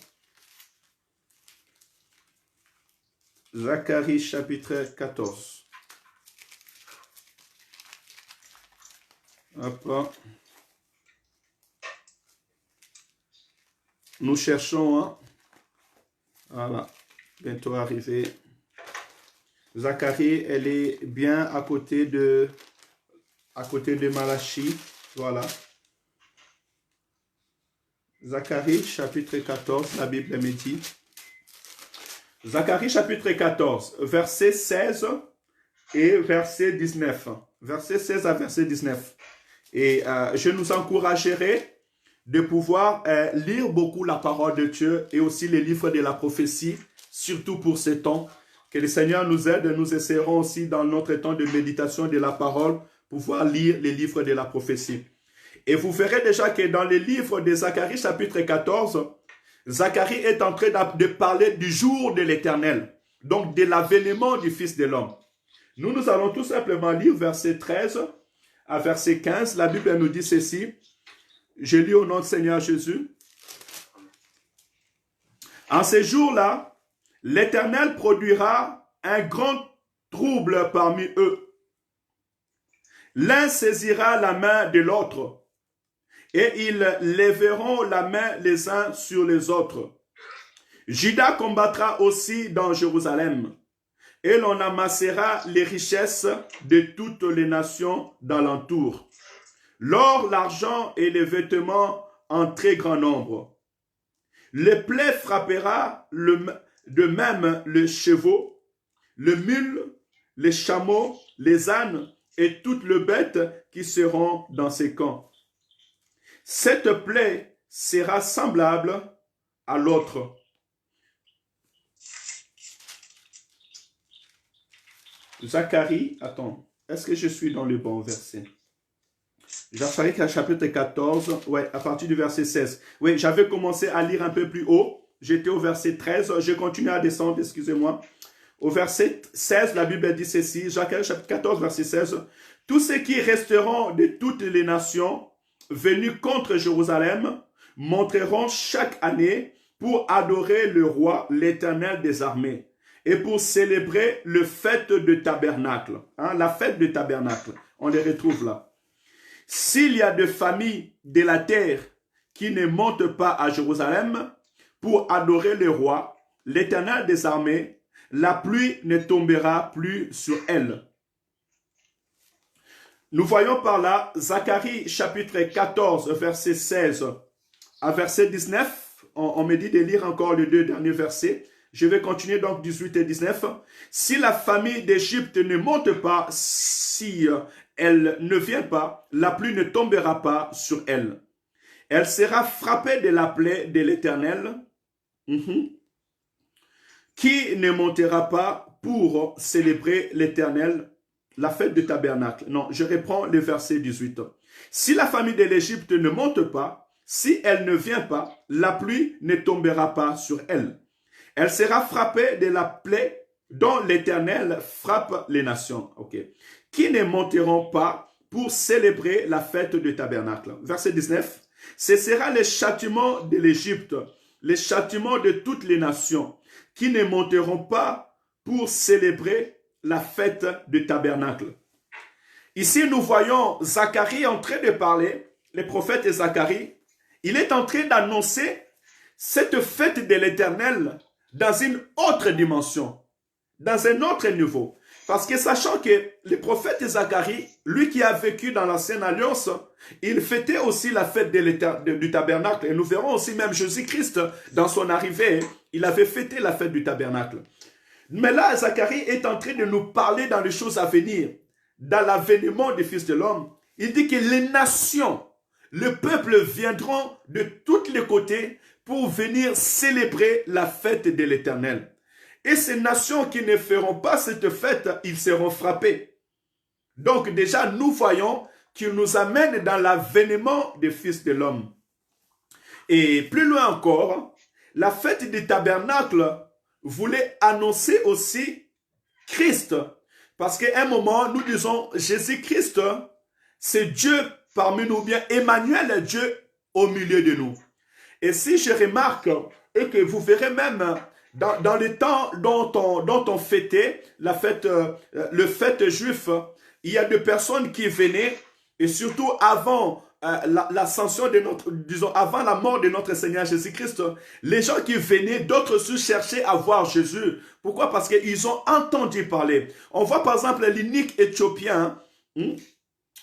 Zacharie, chapitre 14. Hop. Nous cherchons, hein? Voilà, bientôt arrivé. Zacharie, elle est bien à côté de Malachie. Voilà. Zacharie, chapitre 14, la Bible me dit. Zacharie, chapitre 14, verset 16 et verset 19. Verset 16 à verset 19. Et je nous encouragerai de pouvoir lire beaucoup la parole de Dieu et aussi les livres de la prophétie, surtout pour ces temps. Que le Seigneur nous aide. Nous essaierons aussi dans notre temps de méditation de la parole, pouvoir lire les livres de la prophétie. Et vous verrez déjà que dans les livres de Zacharie, chapitre 14, Zacharie est en train de parler du jour de l'Éternel, donc de l'avènement du Fils de l'homme. Nous allons tout simplement lire verset 13 à verset 15. La Bible nous dit ceci. Je lis au nom du Seigneur Jésus. En ces jours-là, l'Éternel produira un grand trouble parmi eux. L'un saisira la main de l'autre, et ils lèveront la main les uns sur les autres. Juda combattra aussi dans Jérusalem, et l'on amassera les richesses de toutes les nations d'alentour, l'or, l'argent et les vêtements en très grand nombre. Le plaie frappera de même les chevaux, le mule, les chameaux, les ânes et toutes les bêtes qui seront dans ces camps. Cette plaie sera semblable à l'autre. Zacharie, attends, est-ce que je suis dans le bon verset? Zacharie chapitre 14, ouais, à partir du verset 16. Oui, j'avais commencé à lire un peu plus haut. J'étais au verset 13. Je continue à descendre, excusez-moi. Au verset 16, la Bible dit ceci, Zacharie chapitre 14, verset 16. Tous ceux qui resteront de toutes les nations venus contre Jérusalem monteront chaque année pour adorer le roi, l'Éternel des armées, et pour célébrer le fête de tabernacle. Hein, la fête de tabernacle, on les retrouve là. S'il y a des familles de la terre qui ne montent pas à Jérusalem pour adorer le roi, l'Éternel des armées, la pluie ne tombera plus sur elles. Nous voyons par là Zacharie chapitre 14, verset 16 à verset 19. On me dit de lire encore les deux derniers versets. Je vais continuer donc 18 et 19. Si la famille d'Égypte ne monte pas, si elle ne vient pas, la pluie ne tombera pas sur elle. Elle sera frappée de la plaie de l'Éternel, qui ne montera pas pour célébrer l'Éternel, la fête du tabernacle. Non, je reprends le verset 18. Si la famille de l'Égypte ne monte pas, si elle ne vient pas, la pluie ne tombera pas sur elle. Elle sera frappée de la plaie dont l'Éternel frappe les nations. Okay. Qui ne monteront pas pour célébrer la fête du tabernacle. Verset 19. Ce sera le châtiment de l'Égypte, le châtiment de toutes les nations, qui ne monteront pas pour célébrer la fête du tabernacle. Ici, nous voyons Zacharie en train de parler, le prophète Zacharie, il est en train d'annoncer cette fête de l'Éternel dans une autre dimension, dans un autre niveau. Parce que sachant que le prophète Zacharie, lui qui a vécu dans l'ancienne alliance, il fêtait aussi la fête du tabernacle. Et nous verrons aussi même Jésus-Christ, dans son arrivée, il avait fêté la fête du tabernacle. Mais là, Zacharie est en train de nous parler dans les choses à venir, dans l'avènement du Fils de l'homme. Il dit que les nations, le peuple viendront de tous les côtés pour venir célébrer la fête de l'Éternel. Et ces nations qui ne feront pas cette fête, ils seront frappés. Donc déjà, nous voyons qu'il nous amène dans l'avènement du Fils de l'homme. Et plus loin encore, la fête du tabernacle voulait annoncer aussi Christ. Parce qu'à un moment, nous disons Jésus-Christ, c'est Dieu parmi nous, bien Emmanuel, Dieu au milieu de nous. Et si je remarque, et que vous verrez même dans le temps dont on fêtait la fête, le fête juif, il y a des personnes qui venaient, et surtout avant l'ascension de notre, disons, avant la mort de notre Seigneur Jésus-Christ, les gens qui venaient, d'autres se cherchaient à voir Jésus. Pourquoi? Parce qu'ils ont entendu parler. On voit par exemple l'inique éthiopien,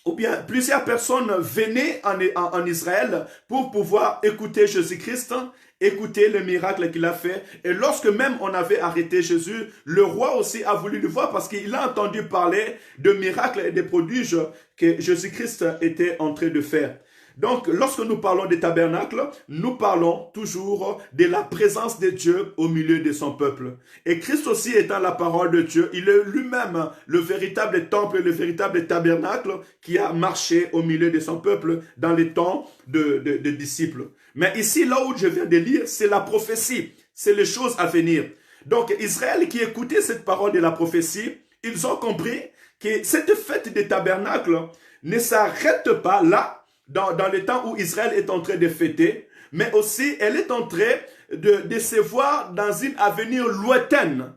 ou bien plusieurs personnes venaient en Israël pour pouvoir écouter Jésus-Christ, écouter le miracle qu'il a fait. Et lorsque même on avait arrêté Jésus, le roi aussi a voulu le voir parce qu'il a entendu parler de miracles et de prodiges que Jésus-Christ était en train de faire. Donc, lorsque nous parlons des tabernacles, nous parlons toujours de la présence de Dieu au milieu de son peuple. Et Christ aussi étant la parole de Dieu, il est lui-même le véritable temple, le véritable tabernacle qui a marché au milieu de son peuple dans les temps de disciples. Mais ici, là où je viens de lire, c'est la prophétie, c'est les choses à venir. Donc, Israël qui écoutait cette parole de la prophétie, ils ont compris que cette fête des tabernacles ne s'arrête pas là, dans le temps où Israël est en train de fêter, mais aussi elle est en train de se voir dans une avenir lointaine,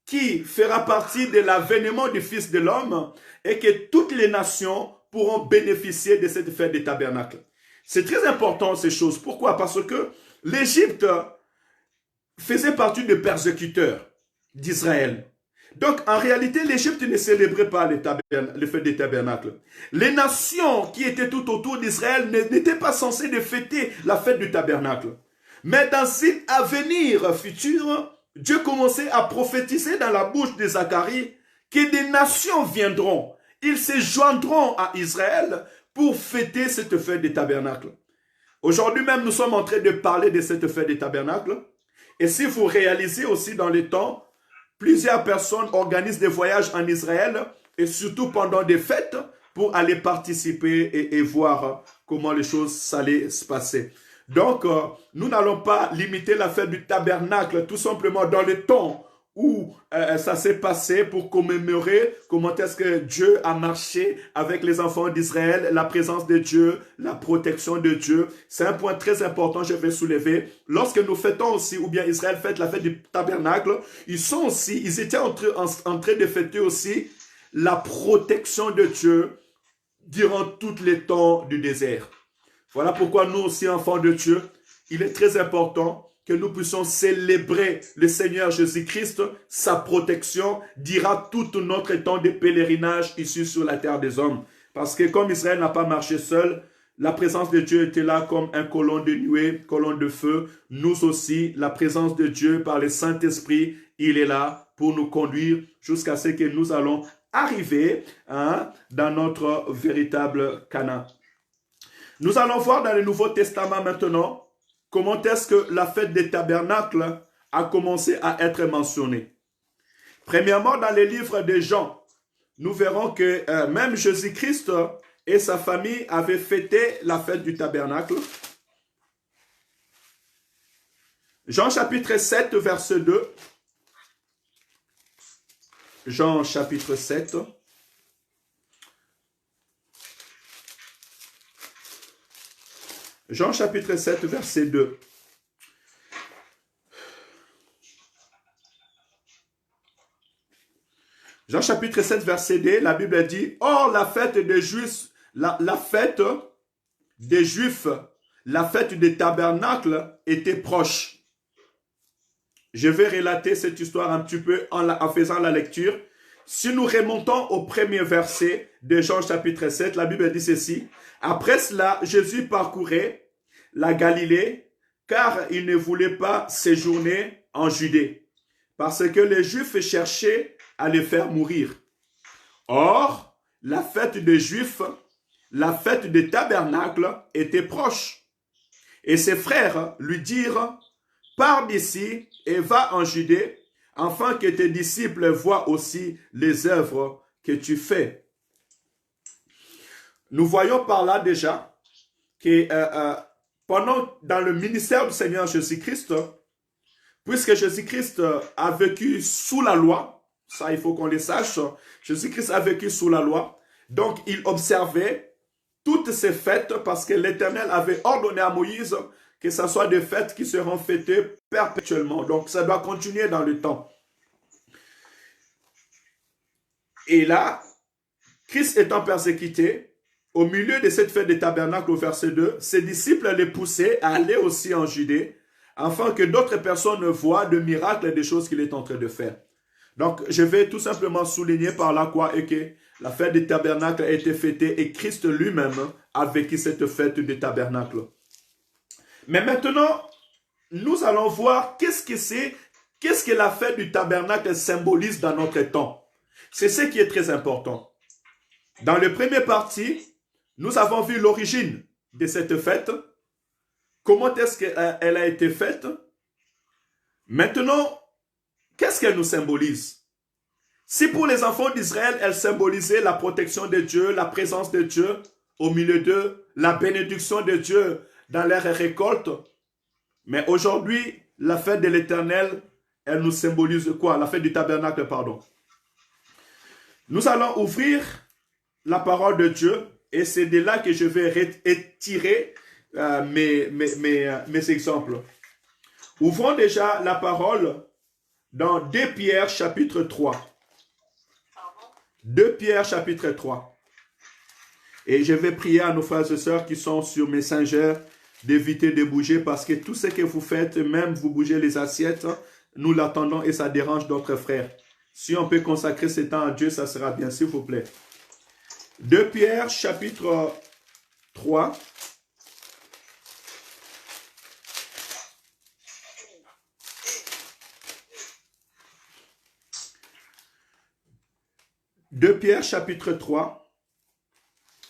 qui fera partie de l'avènement du Fils de l'homme et que toutes les nations pourront bénéficier de cette fête des tabernacles. C'est très important ces choses. Pourquoi? Parce que l'Égypte faisait partie des persécuteurs d'Israël. Donc, en réalité, l'Égypte ne célébrait pas le fête des tabernacles. Les nations qui étaient tout autour d'Israël n'étaient pas censées de fêter la fête du tabernacle. Mais dans un avenir futur, Dieu commençait à prophétiser dans la bouche de Zacharie que des nations viendront. Ils se joindront à Israël pour fêter cette fête des tabernacles. Aujourd'hui même, nous sommes en train de parler de cette fête des tabernacles. Et si vous réalisez aussi dans les temps, plusieurs personnes organisent des voyages en Israël et surtout pendant des fêtes pour aller participer et voir comment les choses allaient se passer. Donc, nous n'allons pas limiter la fête du tabernacle tout simplement dans le temps où ça s'est passé pour commémorer comment est-ce que Dieu a marché avec les enfants d'Israël, la présence de Dieu, la protection de Dieu. C'est un point très important, je vais soulever. Lorsque nous fêtons aussi, ou bien Israël fête la fête du tabernacle, ils étaient en train de fêter aussi la protection de Dieu durant tous les temps du désert. Voilà pourquoi nous aussi, enfants de Dieu, il est très important que nous puissions célébrer le Seigneur Jésus-Christ, sa protection, dira tout notre temps de pèlerinage ici sur la terre des hommes. Parce que comme Israël n'a pas marché seul, la présence de Dieu était là comme un colonne de nuée, colonne de feu. Nous aussi, la présence de Dieu par le Saint-Esprit, il est là pour nous conduire jusqu'à ce que nous allons arriver dans notre véritable Canaan. Nous allons voir dans le Nouveau Testament maintenant comment est-ce que la fête des tabernacles a commencé à être mentionnée. Premièrement, dans les livres de Jean, nous verrons que même Jésus-Christ et sa famille avaient fêté la fête du tabernacle. Jean chapitre 7, verset 2. Jean chapitre 7. Jean chapitre 7, verset 2. Jean chapitre 7, verset 2, la Bible dit, « Or, la fête des Juifs, la fête des Juifs, la fête des tabernacles était proche. » Je vais relater cette histoire un petit peu en faisant la lecture. Si nous remontons au premier verset de Jean chapitre 7, la Bible dit ceci. Après cela, Jésus parcourait la Galilée, car il ne voulait pas séjourner en Judée, parce que les Juifs cherchaient à les faire mourir. Or, la fête des Juifs, la fête des tabernacles, était proche. Et ses frères lui dirent, « Pars d'ici et va en Judée, afin que tes disciples voient aussi les œuvres que tu fais. » Nous voyons par là déjà que dans le ministère du Seigneur Jésus-Christ, puisque Jésus-Christ a vécu sous la loi, ça il faut qu'on le sache, Jésus-Christ a vécu sous la loi, donc il observait toutes ces fêtes parce que l'Éternel avait ordonné à Moïse que ce soit des fêtes qui seront fêtées perpétuellement. Donc ça doit continuer dans le temps. Et là, Christ étant persécuté, au milieu de cette fête des tabernacles au verset 2, ses disciples les poussaient à aller aussi en Judée, afin que d'autres personnes voient de miracles et des choses qu'il est en train de faire. Donc, je vais tout simplement souligner par là quoi et que la fête des tabernacles a été fêtée et Christ lui-même a vécu cette fête des tabernacles. Mais maintenant, nous allons voir qu'est-ce que la fête du tabernacle symbolise dans notre temps. C'est ce qui est très important. Dans le premier partie, nous avons vu l'origine de cette fête. Comment est-ce qu'elle a été faite? Maintenant, qu'est-ce qu'elle nous symbolise? Si pour les enfants d'Israël, elle symbolisait la protection de Dieu, la présence de Dieu au milieu d'eux, la bénédiction de Dieu dans leur récolte. Mais aujourd'hui, la fête de l'Éternel, elle nous symbolise quoi? La fête du tabernacle, pardon. Nous allons ouvrir la parole de Dieu et c'est de là que je vais étirer mes exemples. Ouvrons déjà la parole dans 2 Pierre chapitre 3. 2 Pierre chapitre 3. Et je vais prier à nos frères et sœurs qui sont sur Messenger d'éviter de bouger parce que tout ce que vous faites, même vous bougez les assiettes, nous l'attendons et ça dérange d'autres frères. Si on peut consacrer ce temps à Dieu, ça sera bien, s'il vous plaît. 2 Pierre chapitre 3. 2 Pierre chapitre 3,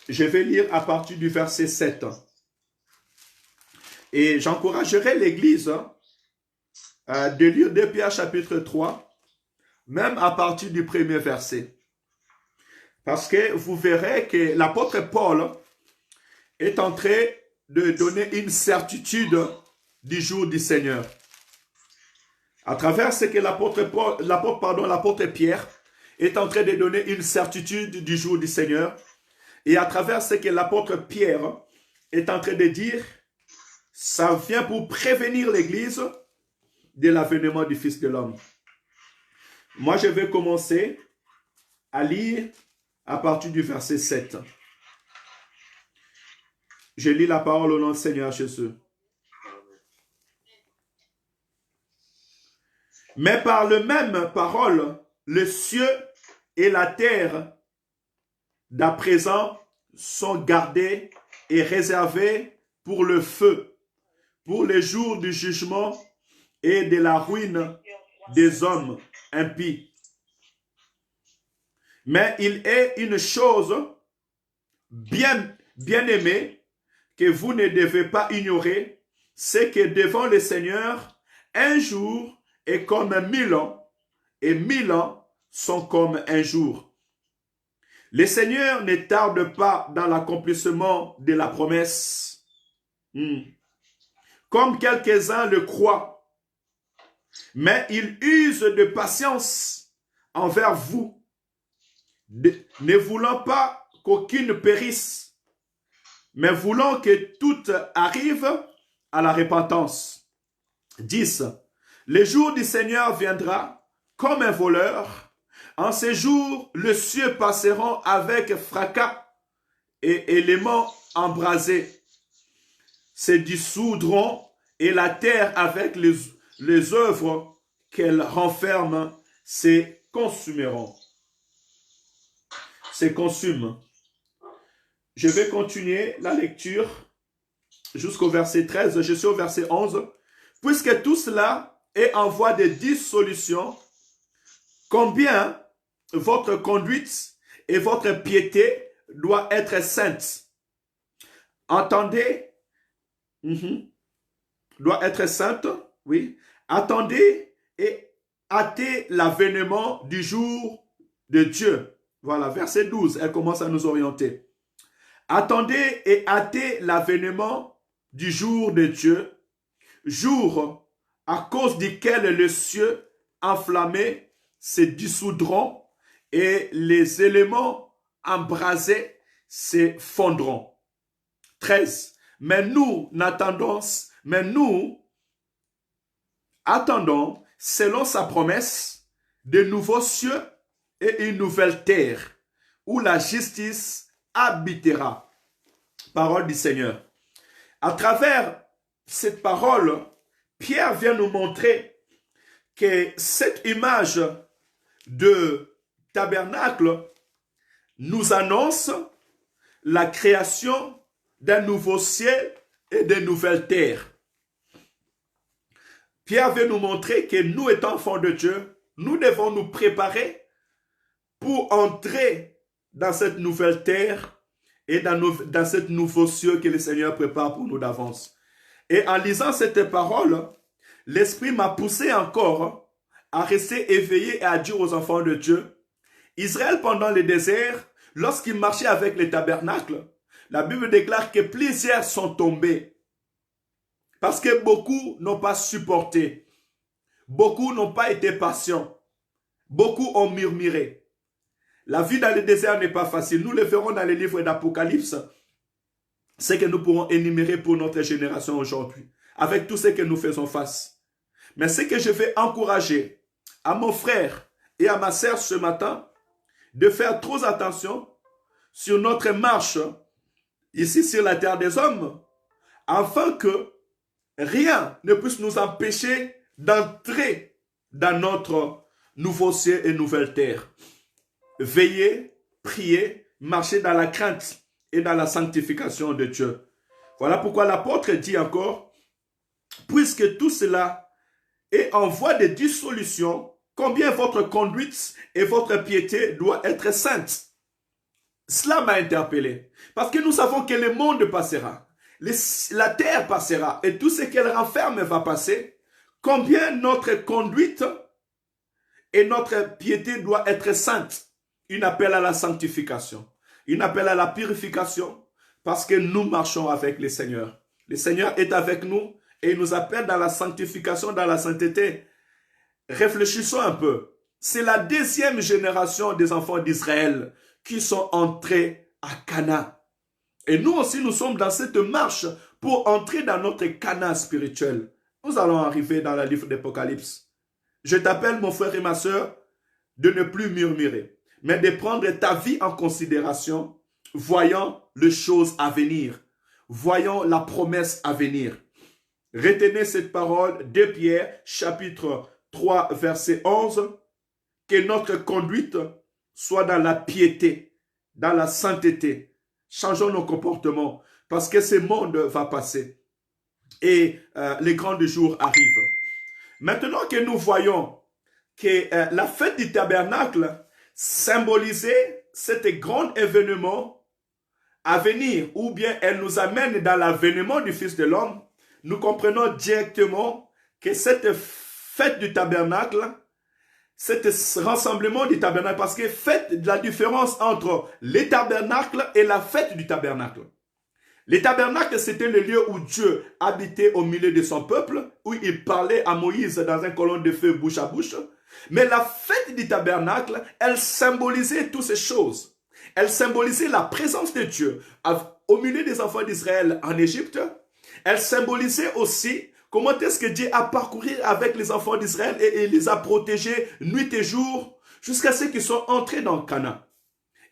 je vais lire à partir du verset 7. Et j'encouragerai l'Église de lire 2 Pierre chapitre 3, même à partir du premier verset. Parce que vous verrez que l'apôtre Paul est en train de donner une certitude du jour du Seigneur. À travers ce que l'apôtre Pierre est en train de donner une certitude du jour du Seigneur. Et à travers ce que l'apôtre Pierre est en train de dire, ça vient pour prévenir l'Église de l'avènement du Fils de l'homme. Moi, je vais commencer à lire à partir du verset 7. Je lis la parole au nom du Seigneur Jésus. Mais par le même parole, le ciel et la terre d'à présent sont gardés et réservés pour le feu, pour les jours du jugement et de la ruine des hommes impies. Mais il est une chose bien aimée que vous ne devez pas ignorer, c'est que devant le Seigneur, un jour est comme 1000 ans, et 1000 ans sont comme un jour. Le Seigneur ne tarde pas dans l'accomplissement de la promesse, comme quelques-uns le croient, mais il use de patience envers vous, ne voulant pas qu'aucune périsse, mais voulant que tout arrive à la repentance. 10. Le jour du Seigneur viendra comme un voleur. En ces jours, les cieux passeront avec fracas et éléments embrasés se dissoudront et la terre avec les œuvres qu'elle renferme se consumeront. Se consument. Je vais continuer la lecture jusqu'au verset 13. Je suis au verset 11. Puisque tout cela est en voie de dissolution, combien votre conduite et votre piété doit être sainte. Entendez, doit être sainte, oui. Attendez et hâtez l'avènement du jour de Dieu. Voilà, verset 12, elle commence à nous orienter. Attendez et hâtez l'avènement du jour de Dieu, jour à cause duquel les cieux enflammés se dissoudront et les éléments embrasés se fondront. 13. Mais nous attendons, selon sa promesse, de nouveaux cieux et une nouvelle terre, où la justice habitera. Parole du Seigneur. À travers cette parole, Pierre vient nous montrer que cette image de tabernacle nous annonce la création d'un nouveau ciel et d'une nouvelle terre. Pierre veut nous montrer que nous, étant enfants de Dieu, nous devons nous préparer pour entrer dans cette nouvelle terre et dans cette nouveau ciel que le Seigneur prépare pour nous d'avance. Et en lisant cette parole, l'Esprit m'a poussé encore à rester éveillé et à dire aux enfants de Dieu, Israël pendant le désert, lorsqu'il marchait avec les tabernacles, la Bible déclare que plusieurs sont tombés. Parce que beaucoup n'ont pas supporté. Beaucoup n'ont pas été patients. Beaucoup ont murmuré. La vie dans le désert n'est pas facile. Nous le verrons dans les livres d'Apocalypse. Ce que nous pourrons énumérer pour notre génération aujourd'hui. Avec tout ce que nous faisons face. Mais ce que je vais encourager à mon frère et à ma sœur ce matin, de faire trop attention sur notre marche ici sur la terre des hommes, afin que rien ne puisse nous empêcher d'entrer dans notre nouveau ciel et nouvelle terre. Veillez, priez, marchez dans la crainte et dans la sanctification de Dieu. Voilà pourquoi l'apôtre dit encore, puisque tout cela est en voie de dissolution, combien votre conduite et votre piété doit être sainte. Cela m'a interpellé. Parce que nous savons que le monde passera. La terre passera. Et tout ce qu'elle renferme va passer. Combien notre conduite et notre piété doit être sainte. Un appel à la sanctification. Un appel à la purification. Parce que nous marchons avec le Seigneur. Le Seigneur est avec nous et il nous appelle dans la sanctification, dans la sainteté. Réfléchissons un peu. C'est la deuxième génération des enfants d'Israël qui sont entrés à Canaan. Et nous aussi, nous sommes dans cette marche pour entrer dans notre Canaan spirituel. Nous allons arriver dans le livre d'Apocalypse. Je t'appelle, mon frère et ma soeur, de ne plus murmurer, mais de prendre ta vie en considération, voyant les choses à venir, voyant la promesse à venir. Retenez cette parole de Pierre, chapitre 3, verset 11, que notre conduite soit dans la piété, dans la sainteté. Changeons nos comportements, parce que ce monde va passer. Et les grands jours arrivent. Maintenant que nous voyons que la fête du tabernacle symbolisait cet grand événement à venir, ou bien elle nous amène dans l'avènement du Fils de l'homme, nous comprenons directement que cette fête du tabernacle, cet rassemblement du tabernacle, parce que faites la différence entre les tabernacles et la fête du tabernacle. Les tabernacles, c'était le lieu où Dieu habitait au milieu de son peuple, où il parlait à Moïse dans un colonne de feu bouche à bouche. Mais la fête du tabernacle, elle symbolisait toutes ces choses. Elle symbolisait la présence de Dieu au milieu des enfants d'Israël en Égypte. Elle symbolisait aussi comment est-ce que Dieu a parcouru avec les enfants d'Israël et il les a protégés nuit et jour jusqu'à ce qu'ils soient entrés dans Canaan.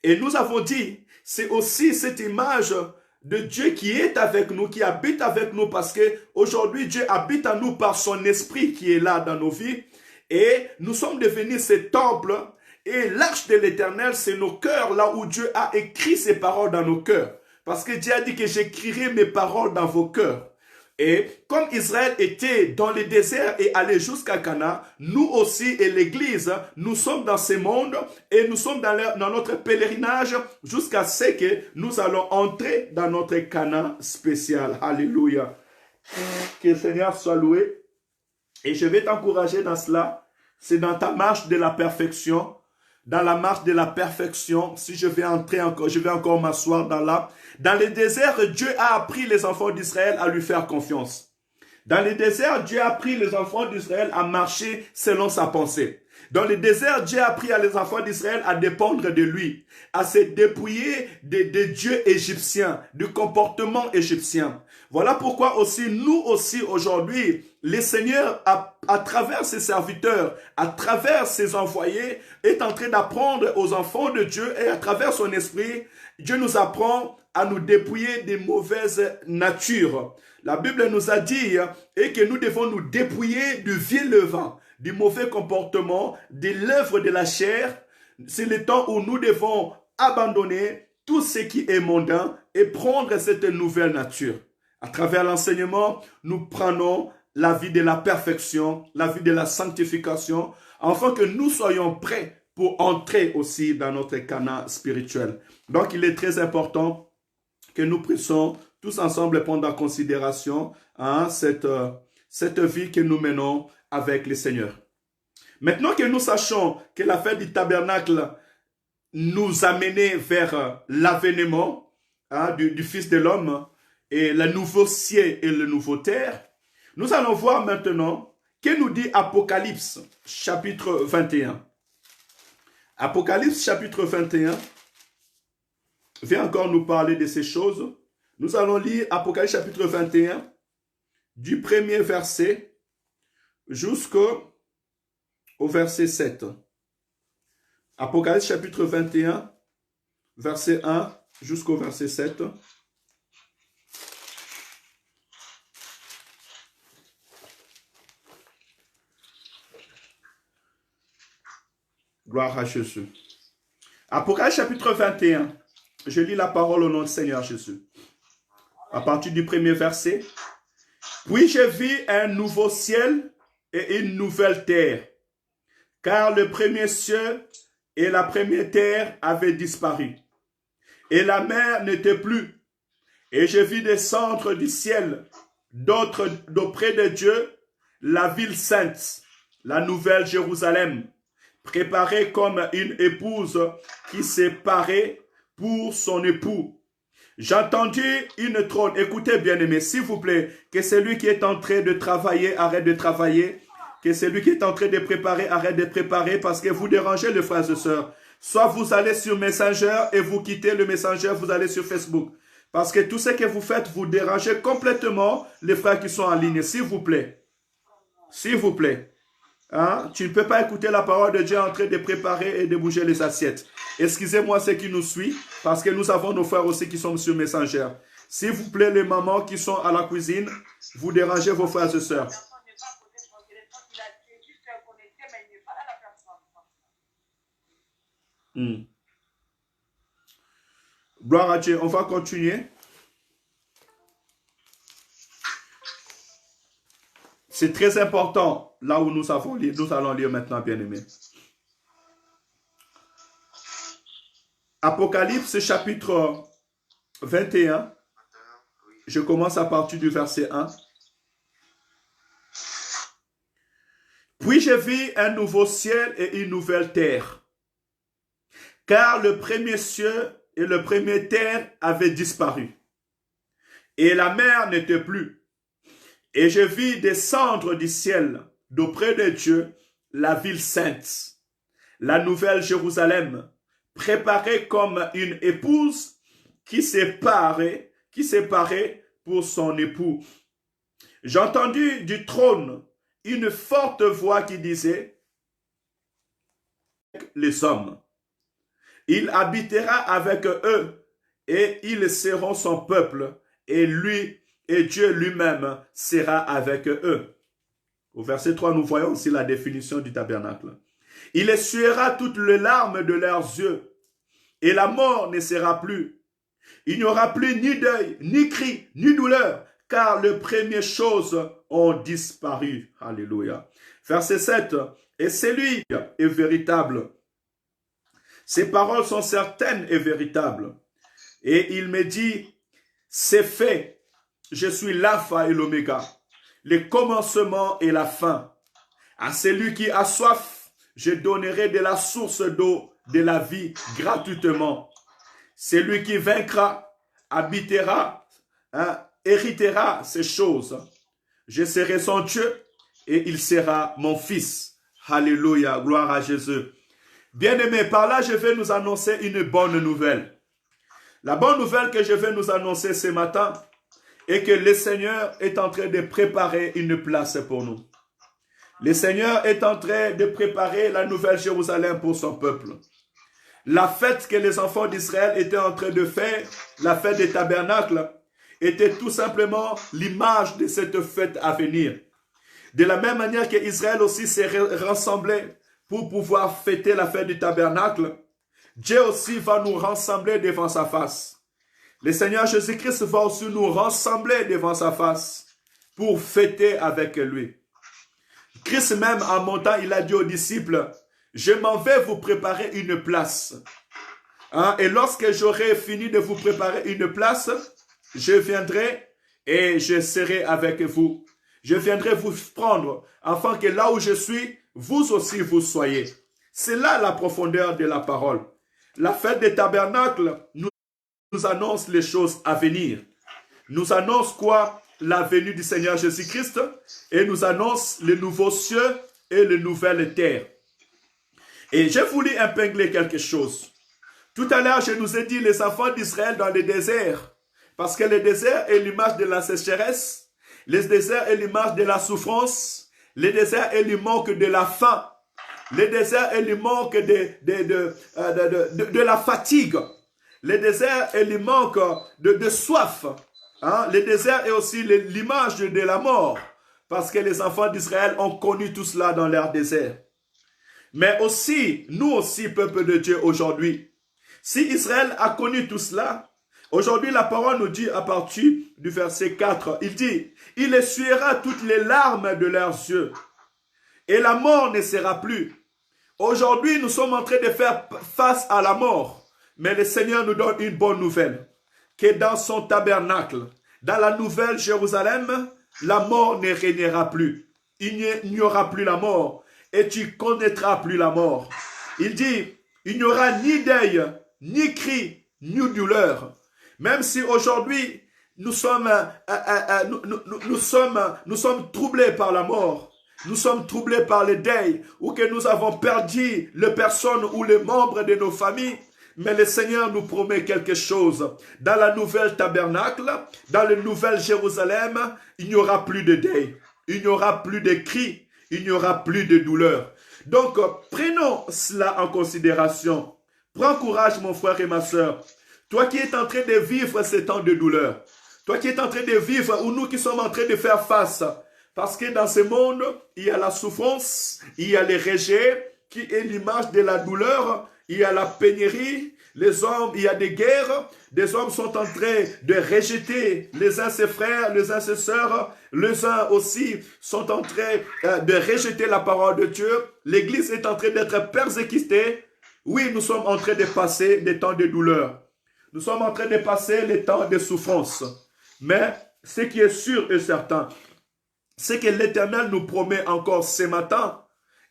Et nous avons dit, c'est aussi cette image de Dieu qui est avec nous, qui habite avec nous, parce que aujourd'hui Dieu habite en nous par son esprit qui est là dans nos vies. Et nous sommes devenus ce temple. Et l'arche de l'Éternel, c'est nos cœurs, là où Dieu a écrit ses paroles dans nos cœurs. Parce que Dieu a dit que j'écrirai mes paroles dans vos cœurs. Et comme Israël était dans le désert et allait jusqu'à Canaan, nous aussi et l'Église, nous sommes dans ce monde et nous sommes dans notre pèlerinage jusqu'à ce que nous allons entrer dans notre Canaan spécial. Alléluia. Que le Seigneur soit loué. Et je vais t'encourager dans cela. C'est dans ta marche de la perfection. Dans la marche de la perfection, si je vais entrer encore, je vais encore m'asseoir dans le désert, Dieu a appris les enfants d'Israël à lui faire confiance. Dans le désert, Dieu a appris les enfants d'Israël à marcher selon sa pensée. Dans le désert, Dieu a appris à les enfants d'Israël à dépendre de lui, à se dépouiller des dieux égyptiens, du comportement égyptien. Voilà pourquoi aussi, nous aussi aujourd'hui, le Seigneur, à travers ses serviteurs, à travers ses envoyés, est en train d'apprendre aux enfants de Dieu et à travers son esprit, Dieu nous apprend à nous dépouiller des mauvaises natures. La Bible nous a dit et que nous devons nous dépouiller du vieux levain, du mauvais comportement, de l'œuvre de la chair. C'est le temps où nous devons abandonner tout ce qui est mondain et prendre cette nouvelle nature. À travers l'enseignement, nous prenons la vie de la perfection, la vie de la sanctification, afin que nous soyons prêts pour entrer aussi dans notre Canaan spirituel. Donc, il est très important que nous puissions tous ensemble prendre en considération cette vie que nous menons avec le Seigneur. Maintenant que nous sachons que la fête du tabernacle nous a menés vers l'avènement du Fils de l'homme et le nouveau ciel et le nouveau terre, nous allons voir maintenant que nous dit Apocalypse chapitre 21. Apocalypse chapitre 21 vient encore nous parler de ces choses. Nous allons lire Apocalypse chapitre 21 du premier verset jusqu'au verset 7. Apocalypse chapitre 21, verset 1 jusqu'au verset 7. Gloire à Jésus. Apocalypse chapitre 21. Je lis la parole au nom du Seigneur Jésus. À partir du premier verset. Puis je vis un nouveau ciel et une nouvelle terre. car le premier ciel et la première terre avaient disparu, et la mer n'était plus. Et je vis descendre du ciel d'auprès de Dieu la ville sainte, la nouvelle Jérusalem, préparée comme une épouse qui s'est parée pour son époux. J'entendis une trône. Écoutez bien aimé, s'il vous plaît, que celui qui est en train de travailler arrête de travailler, que celui qui est en train de préparer arrête de préparer, parce que vous dérangez les frères et sœurs. Soit vous allez sur Messenger et vous quittez le Messenger, vous allez sur Facebook. Parce que tout ce que vous faites, vous dérangez complètement les frères qui sont en ligne. S'il vous plaît. S'il vous plaît. Hein? Tu ne peux pas écouter la parole de Dieu en train de préparer et de bouger les assiettes. Excusez-moi ceux qui nous suivent, parce que nous avons nos frères aussi qui sont sur Messenger. S'il vous plaît, les mamans qui sont à la cuisine, vous dérangez vos frères et sœurs. Gloire à Dieu. On va continuer. C'est très important, là où nous allons lire maintenant, bien-aimés. Apocalypse, chapitre 21. Je commence à partir du verset 1. Puis je vis un nouveau ciel et une nouvelle terre. Car le premier ciel et le premier terre avaient disparu. Et la mer n'était plus. Et je vis descendre du ciel, d'auprès de Dieu, la ville sainte, la nouvelle Jérusalem, préparée comme une épouse qui s'est parée pour son époux. J'entendis du trône une forte voix qui disait, les hommes, il habitera avec eux et ils seront son peuple et Dieu lui-même sera avec eux. Au verset 3, nous voyons aussi la définition du tabernacle. Il essuiera toutes les larmes de leurs yeux et la mort ne sera plus. Il n'y aura plus ni deuil, ni cri, ni douleur, car les premières choses ont disparu. Alléluia. Verset 7. Et celui est véritable. Ses paroles sont certaines et véritables. Et il me dit, c'est fait. Je suis l'alpha et l'oméga, le commencement et la fin. À celui qui a soif, je donnerai de la source d'eau de la vie gratuitement. Celui qui vaincra, habitera, héritera ces choses. Je serai son Dieu et il sera mon fils. Alléluia, gloire à Jésus. Bien-aimés, par là, je vais nous annoncer une bonne nouvelle. La bonne nouvelle que je vais nous annoncer ce matin, et que le Seigneur est en train de préparer une place pour nous. Le Seigneur est en train de préparer la nouvelle Jérusalem pour son peuple. La fête que les enfants d'Israël étaient en train de faire, la fête des tabernacles, était tout simplement l'image de cette fête à venir. De la même manière que Israël aussi s'est rassemblé pour pouvoir fêter la fête du tabernacle, Dieu aussi va nous rassembler devant sa face. Le Seigneur Jésus-Christ va aussi nous rassembler devant sa face pour fêter avec lui. Christ même en montant, il a dit aux disciples, je m'en vais vous préparer une place. Et lorsque j'aurai fini de vous préparer une place, je viendrai et je serai avec vous. Je viendrai vous prendre afin que là où je suis, vous aussi vous soyez. C'est là la profondeur de la parole. La fête des tabernacles nous annonce les choses à venir. Nous annonce quoi? La venue du Seigneur Jésus-Christ et nous annonce les nouveaux cieux et les nouvelles terres. Et j'ai voulu épingler quelque chose. Tout à l'heure, je nous ai dit les enfants d'Israël dans le désert, parce que le désert est l'image de la sécheresse, le désert est l'image de la souffrance, le désert est l'image de la faim, le désert est l'image de la fatigue. Le désert est l'image de soif. Le désert est aussi l'image de la mort. Parce que les enfants d'Israël ont connu tout cela dans leur désert. Mais aussi, nous aussi, peuple de Dieu aujourd'hui, si Israël a connu tout cela, aujourd'hui la parole nous dit à partir du verset 4, il dit, il essuiera toutes les larmes de leurs yeux et la mort ne sera plus. Aujourd'hui, nous sommes en train de faire face à la mort. Mais le Seigneur nous donne une bonne nouvelle. Que dans son tabernacle, dans la nouvelle Jérusalem, la mort ne régnera plus. Il n'y aura plus la mort. Et tu connaîtras plus la mort. Il dit, il n'y aura ni deuil, ni cri, ni douleur. Même si aujourd'hui, nous sommes troublés par la mort. Nous sommes troublés par le deuil, ou que nous avons perdu les personnes ou les membres de nos familles. Mais le Seigneur nous promet quelque chose. Dans la nouvelle tabernacle, dans le nouvel Jérusalem, il n'y aura plus de deuil. Il n'y aura plus de cris. Il n'y aura plus de douleur. Donc, prenons cela en considération. Prends courage, mon frère et ma soeur. Toi qui es en train de vivre ces temps de douleur. Toi qui es en train de vivre, ou nous qui sommes en train de faire face. Parce que dans ce monde, il y a la souffrance, il y a les rejets, qui est l'image de la douleur, il y a la pénurie, les hommes, il y a des guerres, des hommes sont en train de rejeter les uns ses frères, les uns ses sœurs, les uns aussi sont en train de rejeter la parole de Dieu, l'église est en train d'être persécutée. Oui, nous sommes en train de passer des temps de douleur, nous sommes en train de passer les temps de souffrance, mais ce qui est sûr et certain, c'est que l'Éternel nous promet encore ce matin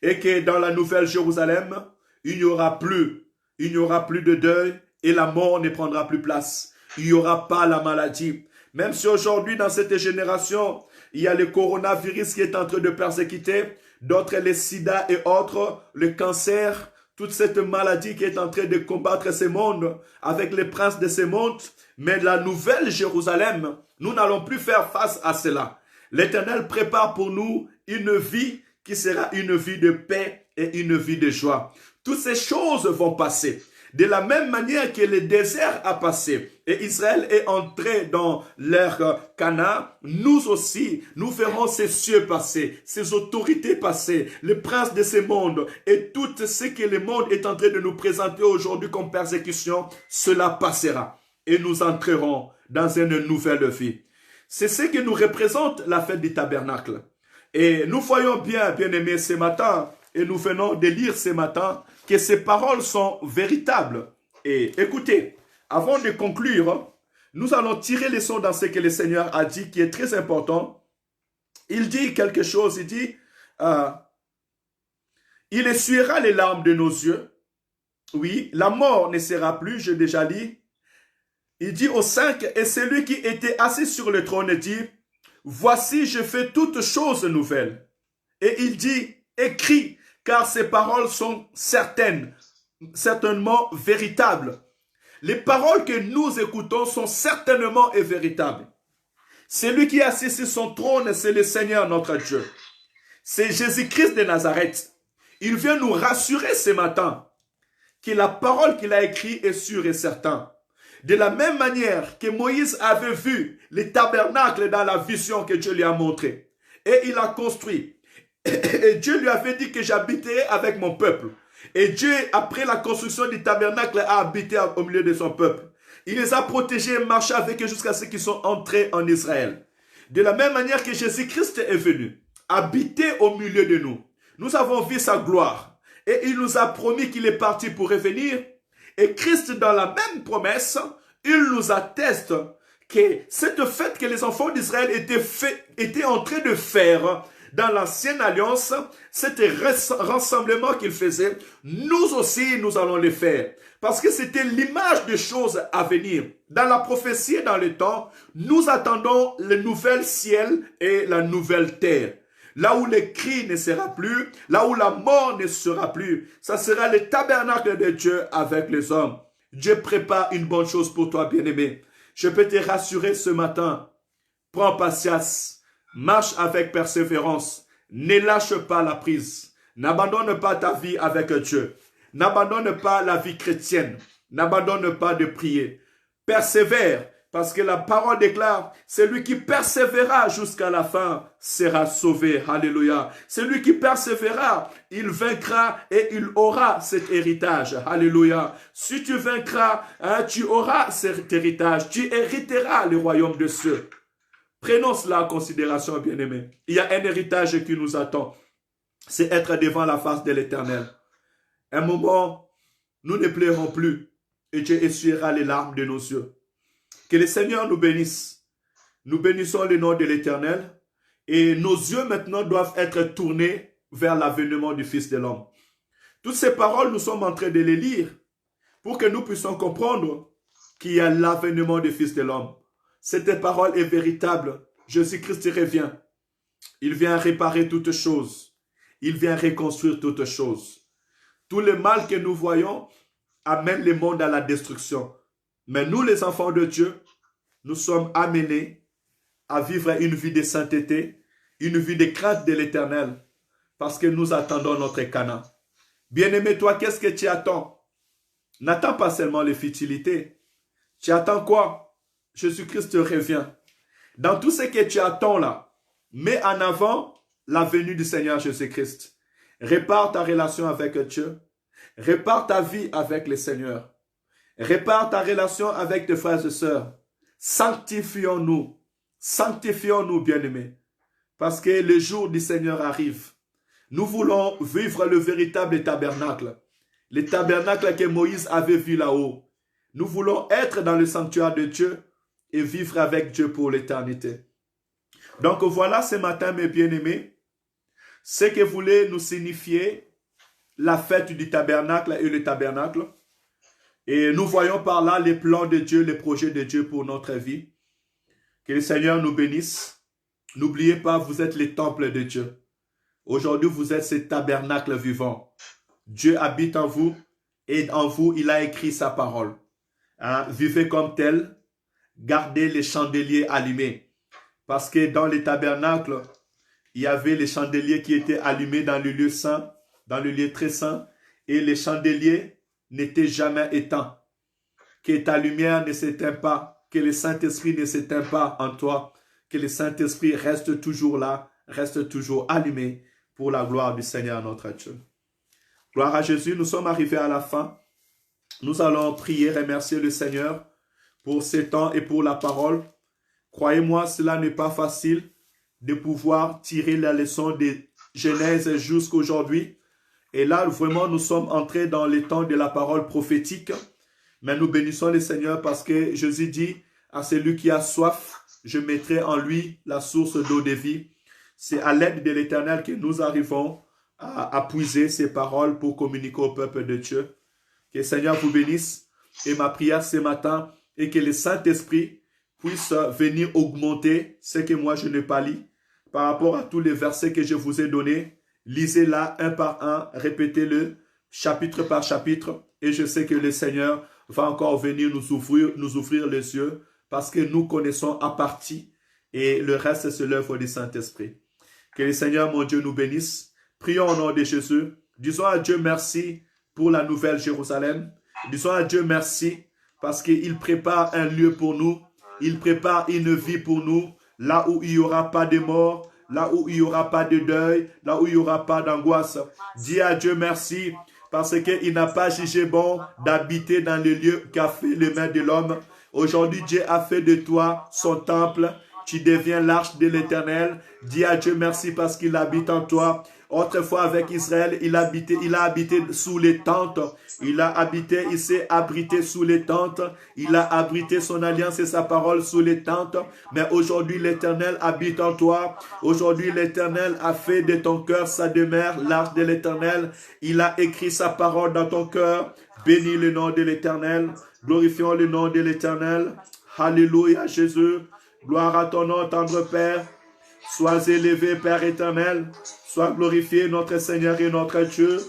et que dans la nouvelle Jérusalem, il n'y aura plus de deuil et la mort ne prendra plus place. Il n'y aura pas la maladie. Même si aujourd'hui, dans cette génération, il y a le coronavirus qui est en train de persécuter, d'autres les sida et autres, le cancer, toute cette maladie qui est en train de combattre ce monde avec les princes de ce monde. Mais la nouvelle Jérusalem, nous n'allons plus faire face à cela. L'Éternel prépare pour nous une vie qui sera une vie de paix et une vie de joie. Toutes ces choses vont passer. De la même manière que le désert a passé et Israël est entré dans l'ère Canaan, nous aussi, nous verrons ces cieux passer, ces autorités passer, les princes de ce monde et tout ce que le monde est en train de nous présenter aujourd'hui comme persécution, cela passera et nous entrerons dans une nouvelle vie. C'est ce que nous représente la fête du tabernacle. Et nous voyons bien, bien-aimés, ce matin, et nous venons de lire ce matin, que ces paroles sont véritables. Et écoutez, avant de conclure, nous allons tirer les leçons dans ce que le Seigneur a dit, qui est très important. Il dit quelque chose, il dit, il essuiera les larmes de nos yeux. Oui, la mort ne sera plus, j'ai déjà dit. Il dit au 5, et celui qui était assis sur le trône dit, voici, je fais toutes choses nouvelles. Et il dit, écris, car ces paroles sont certainement véritables. Les paroles que nous écoutons sont certainement et véritables. Celui qui est assis sur son trône, c'est le Seigneur notre Dieu. C'est Jésus-Christ de Nazareth. Il vient nous rassurer ce matin que la parole qu'il a écrite est sûre et certaine. De la même manière que Moïse avait vu les tabernacles dans la vision que Dieu lui a montré. Et il a construit. Et Dieu lui avait dit que j'habiterai avec mon peuple. Et Dieu, après la construction du tabernacle, a habité au milieu de son peuple. Il les a protégés et marché avec eux jusqu'à ce qu'ils sont entrés en Israël. De la même manière que Jésus-Christ est venu habiter au milieu de nous. Nous avons vu sa gloire. Et il nous a promis qu'il est parti pour revenir. Et Christ, dans la même promesse, il nous atteste que cette fête que les enfants d'Israël étaient en train de faire dans l'ancienne alliance, c'était rassemblement qu'ils faisaient, nous aussi nous allons le faire. Parce que c'était l'image des choses à venir. Dans la prophétie et dans le temps, nous attendons le nouvel ciel et la nouvelle terre. Là où le cri ne sera plus, là où la mort ne sera plus, ça sera le tabernacle de Dieu avec les hommes. Dieu prépare une bonne chose pour toi, bien-aimé. Je peux te rassurer ce matin. Prends patience, marche avec persévérance, ne lâche pas la prise. N'abandonne pas ta vie avec Dieu. N'abandonne pas la vie chrétienne. N'abandonne pas de prier. Persévère. Parce que la parole déclare, celui qui persévérera jusqu'à la fin sera sauvé. Alléluia. Celui qui persévérera, il vaincra et il aura cet héritage. Alléluia. Si tu vaincras, tu auras cet héritage. Tu hériteras le royaume de cieux. Prenons cela en considération, bien-aimés. Il y a un héritage qui nous attend. C'est être devant la face de l'Éternel. Un moment, nous ne pleurons plus et Dieu essuiera les larmes de nos yeux. Que le Seigneur nous bénisse. Nous bénissons le nom de l'Éternel et nos yeux maintenant doivent être tournés vers l'avènement du Fils de l'homme. Toutes ces paroles, nous sommes en train de les lire pour que nous puissions comprendre qu'il y a l'avènement du Fils de l'homme. Cette parole est véritable. Jésus-Christ revient. Il vient réparer toutes choses. Il vient reconstruire toutes choses. Tout le mal que nous voyons amène le monde à la destruction. Mais nous, les enfants de Dieu, nous sommes amenés à vivre une vie de sainteté, une vie de crainte de l'Éternel, parce que nous attendons notre Canaan. Bien-aimé, toi, qu'est-ce que tu attends? N'attends pas seulement les futilités. Tu attends quoi? Jésus-Christ revient. Dans tout ce que tu attends là, mets en avant la venue du Seigneur Jésus-Christ. Répare ta relation avec Dieu. Répare ta vie avec le Seigneur. Répare ta relation avec tes frères et sœurs. Sanctifions-nous. Sanctifions-nous, bien-aimés. Parce que le jour du Seigneur arrive. Nous voulons vivre le véritable tabernacle. Le tabernacle que Moïse avait vu là-haut. Nous voulons être dans le sanctuaire de Dieu et vivre avec Dieu pour l'éternité. Donc voilà ce matin, mes bien-aimés, ce que voulait nous signifier la fête du tabernacle et le tabernacle. Et nous voyons par là les plans de Dieu, les projets de Dieu pour notre vie. Que le Seigneur nous bénisse. N'oubliez pas, vous êtes les temples de Dieu. Aujourd'hui, vous êtes ce tabernacle vivant. Dieu habite en vous et en vous, il a écrit sa parole. Hein? Vivez comme tel, gardez les chandeliers allumés. Parce que dans les tabernacles, il y avait les chandeliers qui étaient allumés dans le lieu saint, dans le lieu très saint, et les chandeliers n'étaient jamais éteints. Que ta lumière ne s'éteint pas, que le Saint-Esprit ne s'éteint pas en toi, que le Saint-Esprit reste toujours là, reste toujours allumé pour la gloire du Seigneur notre Dieu. Gloire à Jésus, nous sommes arrivés à la fin. Nous allons prier, remercier le Seigneur pour ce temps et pour la parole. Croyez-moi, cela n'est pas facile de pouvoir tirer la leçon de Genèse jusqu'à aujourd'hui. Et là, vraiment, nous sommes entrés dans le temps de la parole prophétique. Mais nous bénissons le Seigneur parce que Jésus dit à celui qui a soif, je mettrai en lui la source d'eau de vie. C'est à l'aide de l'Éternel que nous arrivons à puiser ces paroles pour communiquer au peuple de Dieu. Que le Seigneur vous bénisse. Et ma prière ce matin est que le Saint-Esprit puisse venir augmenter ce que moi je n'ai pas lu par rapport à tous les versets que je vous ai donnés. Lisez-la un par un, répétez-le chapitre par chapitre et je sais que le Seigneur va encore venir nous ouvrir les yeux parce que nous connaissons à partie et le reste c'est l'œuvre du Saint-Esprit. Que le Seigneur mon Dieu nous bénisse. Prions au nom de Jésus. Disons à Dieu merci pour la nouvelle Jérusalem. Disons à Dieu merci parce qu'il prépare un lieu pour nous. Il prépare une vie pour nous, là où il n'y aura pas de mort, là où il n'y aura pas de deuil, là où il n'y aura pas d'angoisse. Dis à Dieu merci, parce qu'il n'a pas jugé bon d'habiter dans le lieu qu'a fait les mains de l'homme. Aujourd'hui, Dieu a fait de toi son temple. Tu deviens l'arche de l'Éternel. Dis à Dieu merci parce qu'il habite en toi. Autrefois avec Israël, il a habité sous les tentes. Il s'est abrité sous les tentes. Il a abrité son alliance et sa parole sous les tentes. Mais aujourd'hui, l'Éternel habite en toi. Aujourd'hui, l'Éternel a fait de ton cœur sa demeure, l'arche de l'Éternel. Il a écrit sa parole dans ton cœur. Bénis le nom de l'Éternel. Glorifions le nom de l'Éternel. Alléluia, Jésus. Gloire à ton nom, tendre Père. Sois élevé, Père éternel. Sois glorifié, notre Seigneur et notre Dieu.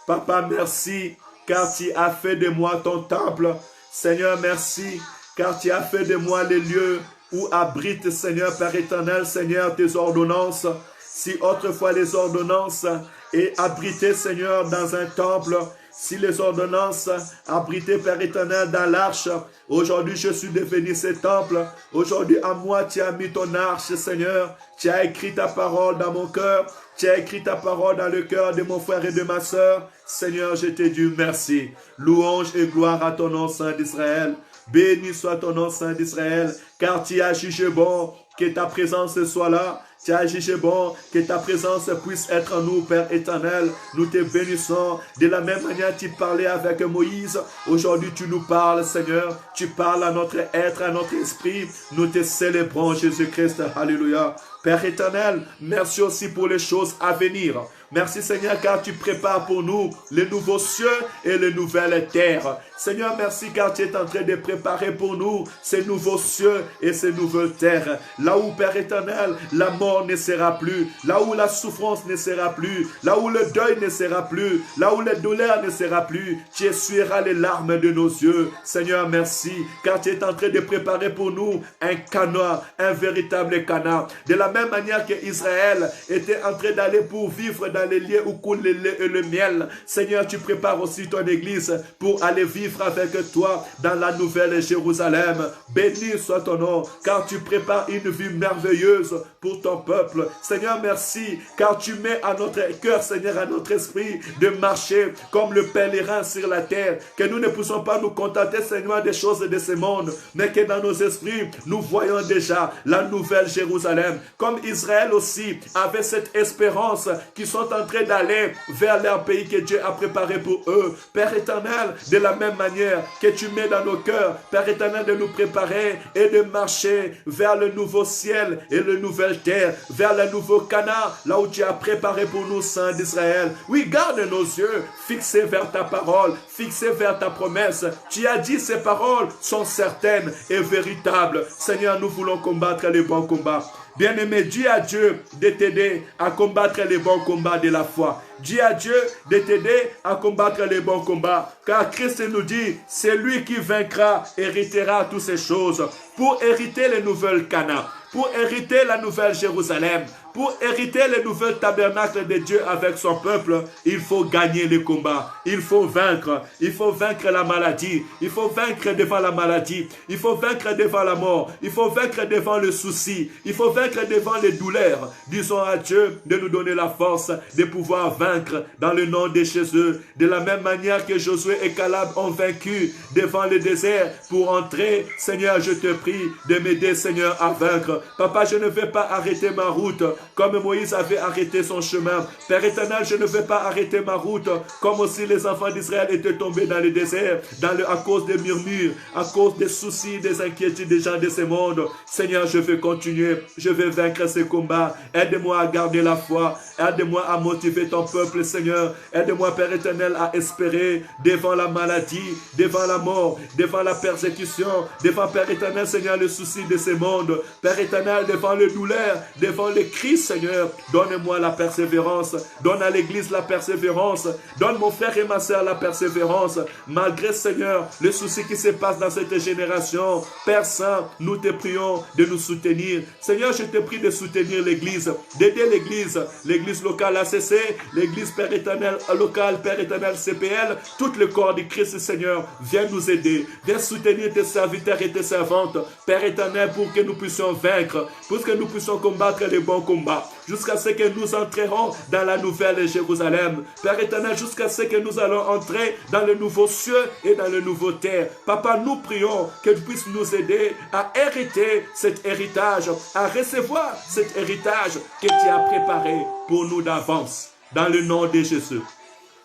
Papa, merci, car tu as fait de moi ton temple. Seigneur, merci, car tu as fait de moi les lieux où abrite, Seigneur, Père éternel, Seigneur, tes ordonnances. Si autrefois les ordonnances est abritées, Seigneur, dans un temple, si les ordonnances abritées, Père éternel, dans l'arche, aujourd'hui je suis devenu ce temple. Aujourd'hui à moi tu as mis ton arche, Seigneur. Tu as écrit ta parole dans mon cœur. Tu as écrit ta parole dans le cœur de mon frère et de ma sœur. Seigneur, je te dis merci. Louange et gloire à ton nom, Saint d'Israël. Béni soit ton nom, Saint d'Israël, car tu as jugé bon, que ta présence soit là. Tu as jugé bon, que ta présence puisse être en nous, Père éternel. Nous te bénissons. De la même manière, tu parlais avec Moïse. Aujourd'hui, tu nous parles, Seigneur. Tu parles à notre être, à notre esprit. Nous te célébrons, Jésus-Christ. Alléluia. Père éternel, merci aussi pour les choses à venir. Merci Seigneur car tu prépares pour nous les nouveaux cieux et les nouvelles terres. Seigneur, merci car tu es en train de préparer pour nous ces nouveaux cieux et ces nouvelles terres. Là où, Père éternel, la mort ne sera plus, là où la souffrance ne sera plus, là où le deuil ne sera plus, là où la douleur ne sera plus, tu essuieras les larmes de nos yeux. Seigneur, merci car tu es en train de préparer pour nous un Canaan, un véritable Canaan. De la même manière que Israël était en train d'aller pour vivre dans les lieux où coule le lait et le miel. Seigneur, tu prépares aussi ton église pour aller vivre avec toi dans la nouvelle Jérusalem. Béni soit ton nom, car tu prépares une vie merveilleuse pour ton peuple. Seigneur, merci, car tu mets à notre cœur, Seigneur, à notre esprit, de marcher comme le pèlerin sur la terre. Que nous ne puissions pas nous contenter, Seigneur, des choses de ce monde, mais que dans nos esprits, nous voyons déjà la nouvelle Jérusalem. Comme Israël aussi avait cette espérance qui sont en train d'aller vers leur pays que Dieu a préparé pour eux. Père éternel, de la même manière que tu mets dans nos cœurs, Père éternel, de nous préparer et de marcher vers le nouveau ciel et le nouvelle terre, vers le nouveau Canaan, là où tu as préparé pour nous, saints d'Israël. Oui, garde nos yeux fixés vers ta parole, fixés vers ta promesse. Tu as dit ces paroles sont certaines et véritables. Seigneur, nous voulons combattre les bons combats. Bien-aimé, dis à Dieu de t'aider à combattre les bons combats de la foi. Dis à Dieu de t'aider à combattre les bons combats. Car Christ nous dit, c'est lui qui vaincra, héritera toutes ces choses. Pour hériter les nouvelles Canaan, pour hériter la nouvelle Jérusalem, pour hériter les nouvelles tabernacles de Dieu avec son peuple, il faut gagner les combats. Il faut vaincre. Il faut vaincre la maladie. Il faut vaincre devant la maladie. Il faut vaincre devant la mort. Il faut vaincre devant le souci. Il faut vaincre devant les douleurs. Disons à Dieu de nous donner la force de pouvoir vaincre dans le nom de Jésus. De la même manière que Josué et Caleb ont vaincu devant le désert pour entrer. Seigneur, je te prie de m'aider, Seigneur, à vaincre. Papa, je ne vais pas arrêter ma route comme Moïse avait arrêté son chemin. Père éternel, je ne vais pas arrêter ma route comme aussi les enfants d'Israël étaient tombés dans le désert à cause des murmures, à cause des soucis, des inquiétudes des gens de ce monde. Seigneur, je vais continuer. Je vais vaincre ces combats. Aide-moi à garder la foi. Aide-moi à motiver ton peuple, Seigneur. Aide-moi, Père éternel, à espérer devant la maladie, devant la mort, devant la persécution, devant, Père éternel, Seigneur, le souci de ce monde. Père éternel, devant les douleurs, devant les cris, Seigneur. Donne-moi la persévérance. Donne à l'Église la persévérance. Donne mon frère et ma soeur la persévérance. Malgré, Seigneur, le souci qui se passe dans cette génération. Père Saint, nous te prions de nous soutenir. Seigneur, je te prie de soutenir l'Église, d'aider l'Église locale ACC, l'Église Père éternel locale, Père éternel CPL, tout le corps du Christ, Seigneur, viens nous aider, viens soutenir tes serviteurs et tes servantes, Père éternel, pour que nous puissions vaincre, pour que nous puissions combattre les bons combats, jusqu'à ce que nous entrerons dans la nouvelle Jérusalem. Père éternel, jusqu'à ce que nous allons entrer dans le nouveau cieux et dans le nouveau terre. Papa, nous prions que tu puisses nous aider à hériter cet héritage, à recevoir cet héritage que tu as préparé pour nous d'avance. Dans le nom de Jésus.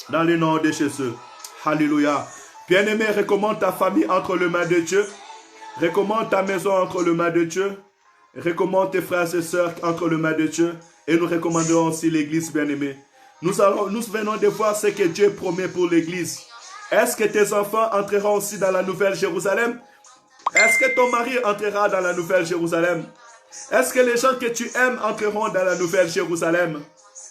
Dans le nom de Jésus. Alléluia. Bien-aimé, recommande ta famille entre les mains de Dieu. Recommande ta maison entre les mains de Dieu. Recommande tes frères et sœurs entre les mains de Dieu. Et nous recommandons aussi l'Église, bien-aimée. Nous venons de voir ce que Dieu promet pour l'Église. Est-ce que tes enfants entreront aussi dans la nouvelle Jérusalem? Est-ce que ton mari entrera dans la nouvelle Jérusalem? Est-ce que les gens que tu aimes entreront dans la nouvelle Jérusalem?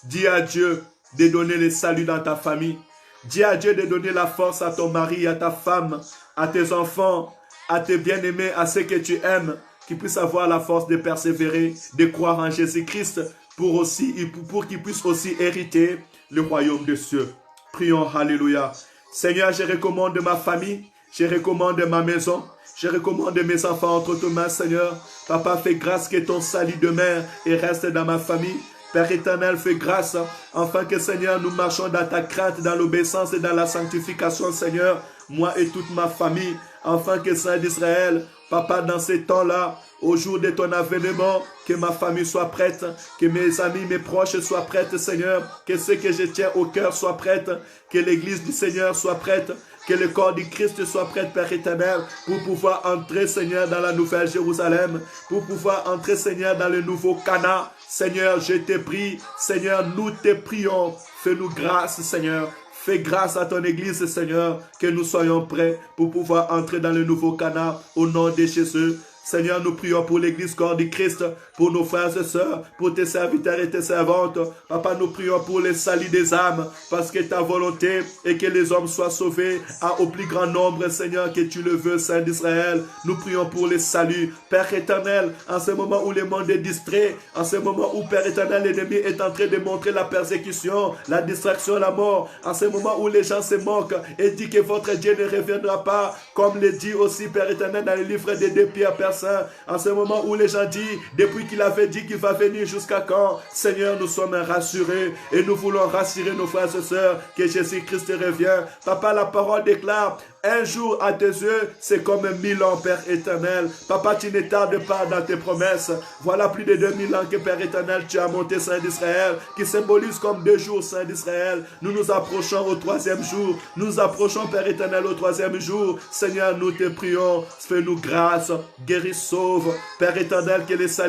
Dis à Dieu de donner le salut dans ta famille. Dis à Dieu de donner la force à ton mari, à ta femme, à tes enfants, à tes bien-aimés, à ceux que tu aimes, qu'ils puissent avoir la force de persévérer, de croire en Jésus-Christ pour qu'ils puissent aussi hériter le royaume des cieux. Prions, alléluia. Seigneur, je recommande ma famille, je recommande ma maison, je recommande mes enfants entre tes mains, Seigneur. Papa, fais grâce que ton salut demeure et reste dans ma famille. Père éternel, fais grâce, afin que, Seigneur, nous marchons dans ta crainte, dans l'obéissance et dans la sanctification, Seigneur, moi et toute ma famille, afin que Saint d'Israël, Papa, dans ces temps-là, au jour de ton avènement, que ma famille soit prête, que mes amis, mes proches soient prêts, Seigneur, que ce que je tiens au cœur soit prête, que l'église du Seigneur soit prête, que le corps du Christ soit prêt, Père éternel, pour pouvoir entrer, Seigneur, dans la nouvelle Jérusalem, pour pouvoir entrer, Seigneur, dans le nouveau Cana. Seigneur, je te prie, Seigneur, nous te prions, fais-nous grâce, Seigneur. Fais grâce à ton Église, Seigneur, que nous soyons prêts pour pouvoir entrer dans le nouveau Cana au nom de Jésus. Seigneur, nous prions pour l'Église corps du Christ, pour nos frères et sœurs, pour tes serviteurs et tes servantes. Papa, nous prions pour les salis des âmes, parce que ta volonté est que les hommes soient sauvés au plus grand nombre, Seigneur, que tu le veux, Saint d'Israël. Nous prions pour les saluts. Père éternel, en ce moment où le monde est distrait, en ce moment où, Père éternel, l'ennemi est en train de montrer la persécution, la distraction, la mort, en ce moment où les gens se moquent et disent que votre Dieu ne reviendra pas, comme le dit aussi, Père éternel, dans le livre des 2 Pierre, Père Saint, en ce moment où les gens disent, depuis qu'il avait dit qu'il va venir jusqu'à quand, Seigneur, nous sommes rassurés et nous voulons rassurer nos frères et sœurs que Jésus-Christ revient. Papa, la parole déclare, un jour à tes yeux, c'est comme 1000 ans, Père éternel. Papa, tu ne tardes pas dans tes promesses. Voilà plus de 2000 ans que, Père éternel, tu as monté, Saint d'Israël, qui symbolise comme 2 jours, Saint d'Israël. Nous nous approchons au 3e jour. Nous nous approchons, Père éternel, au 3e jour. Seigneur, nous te prions. Fais-nous grâce. Guéris, sauve. Père éternel, que les saluts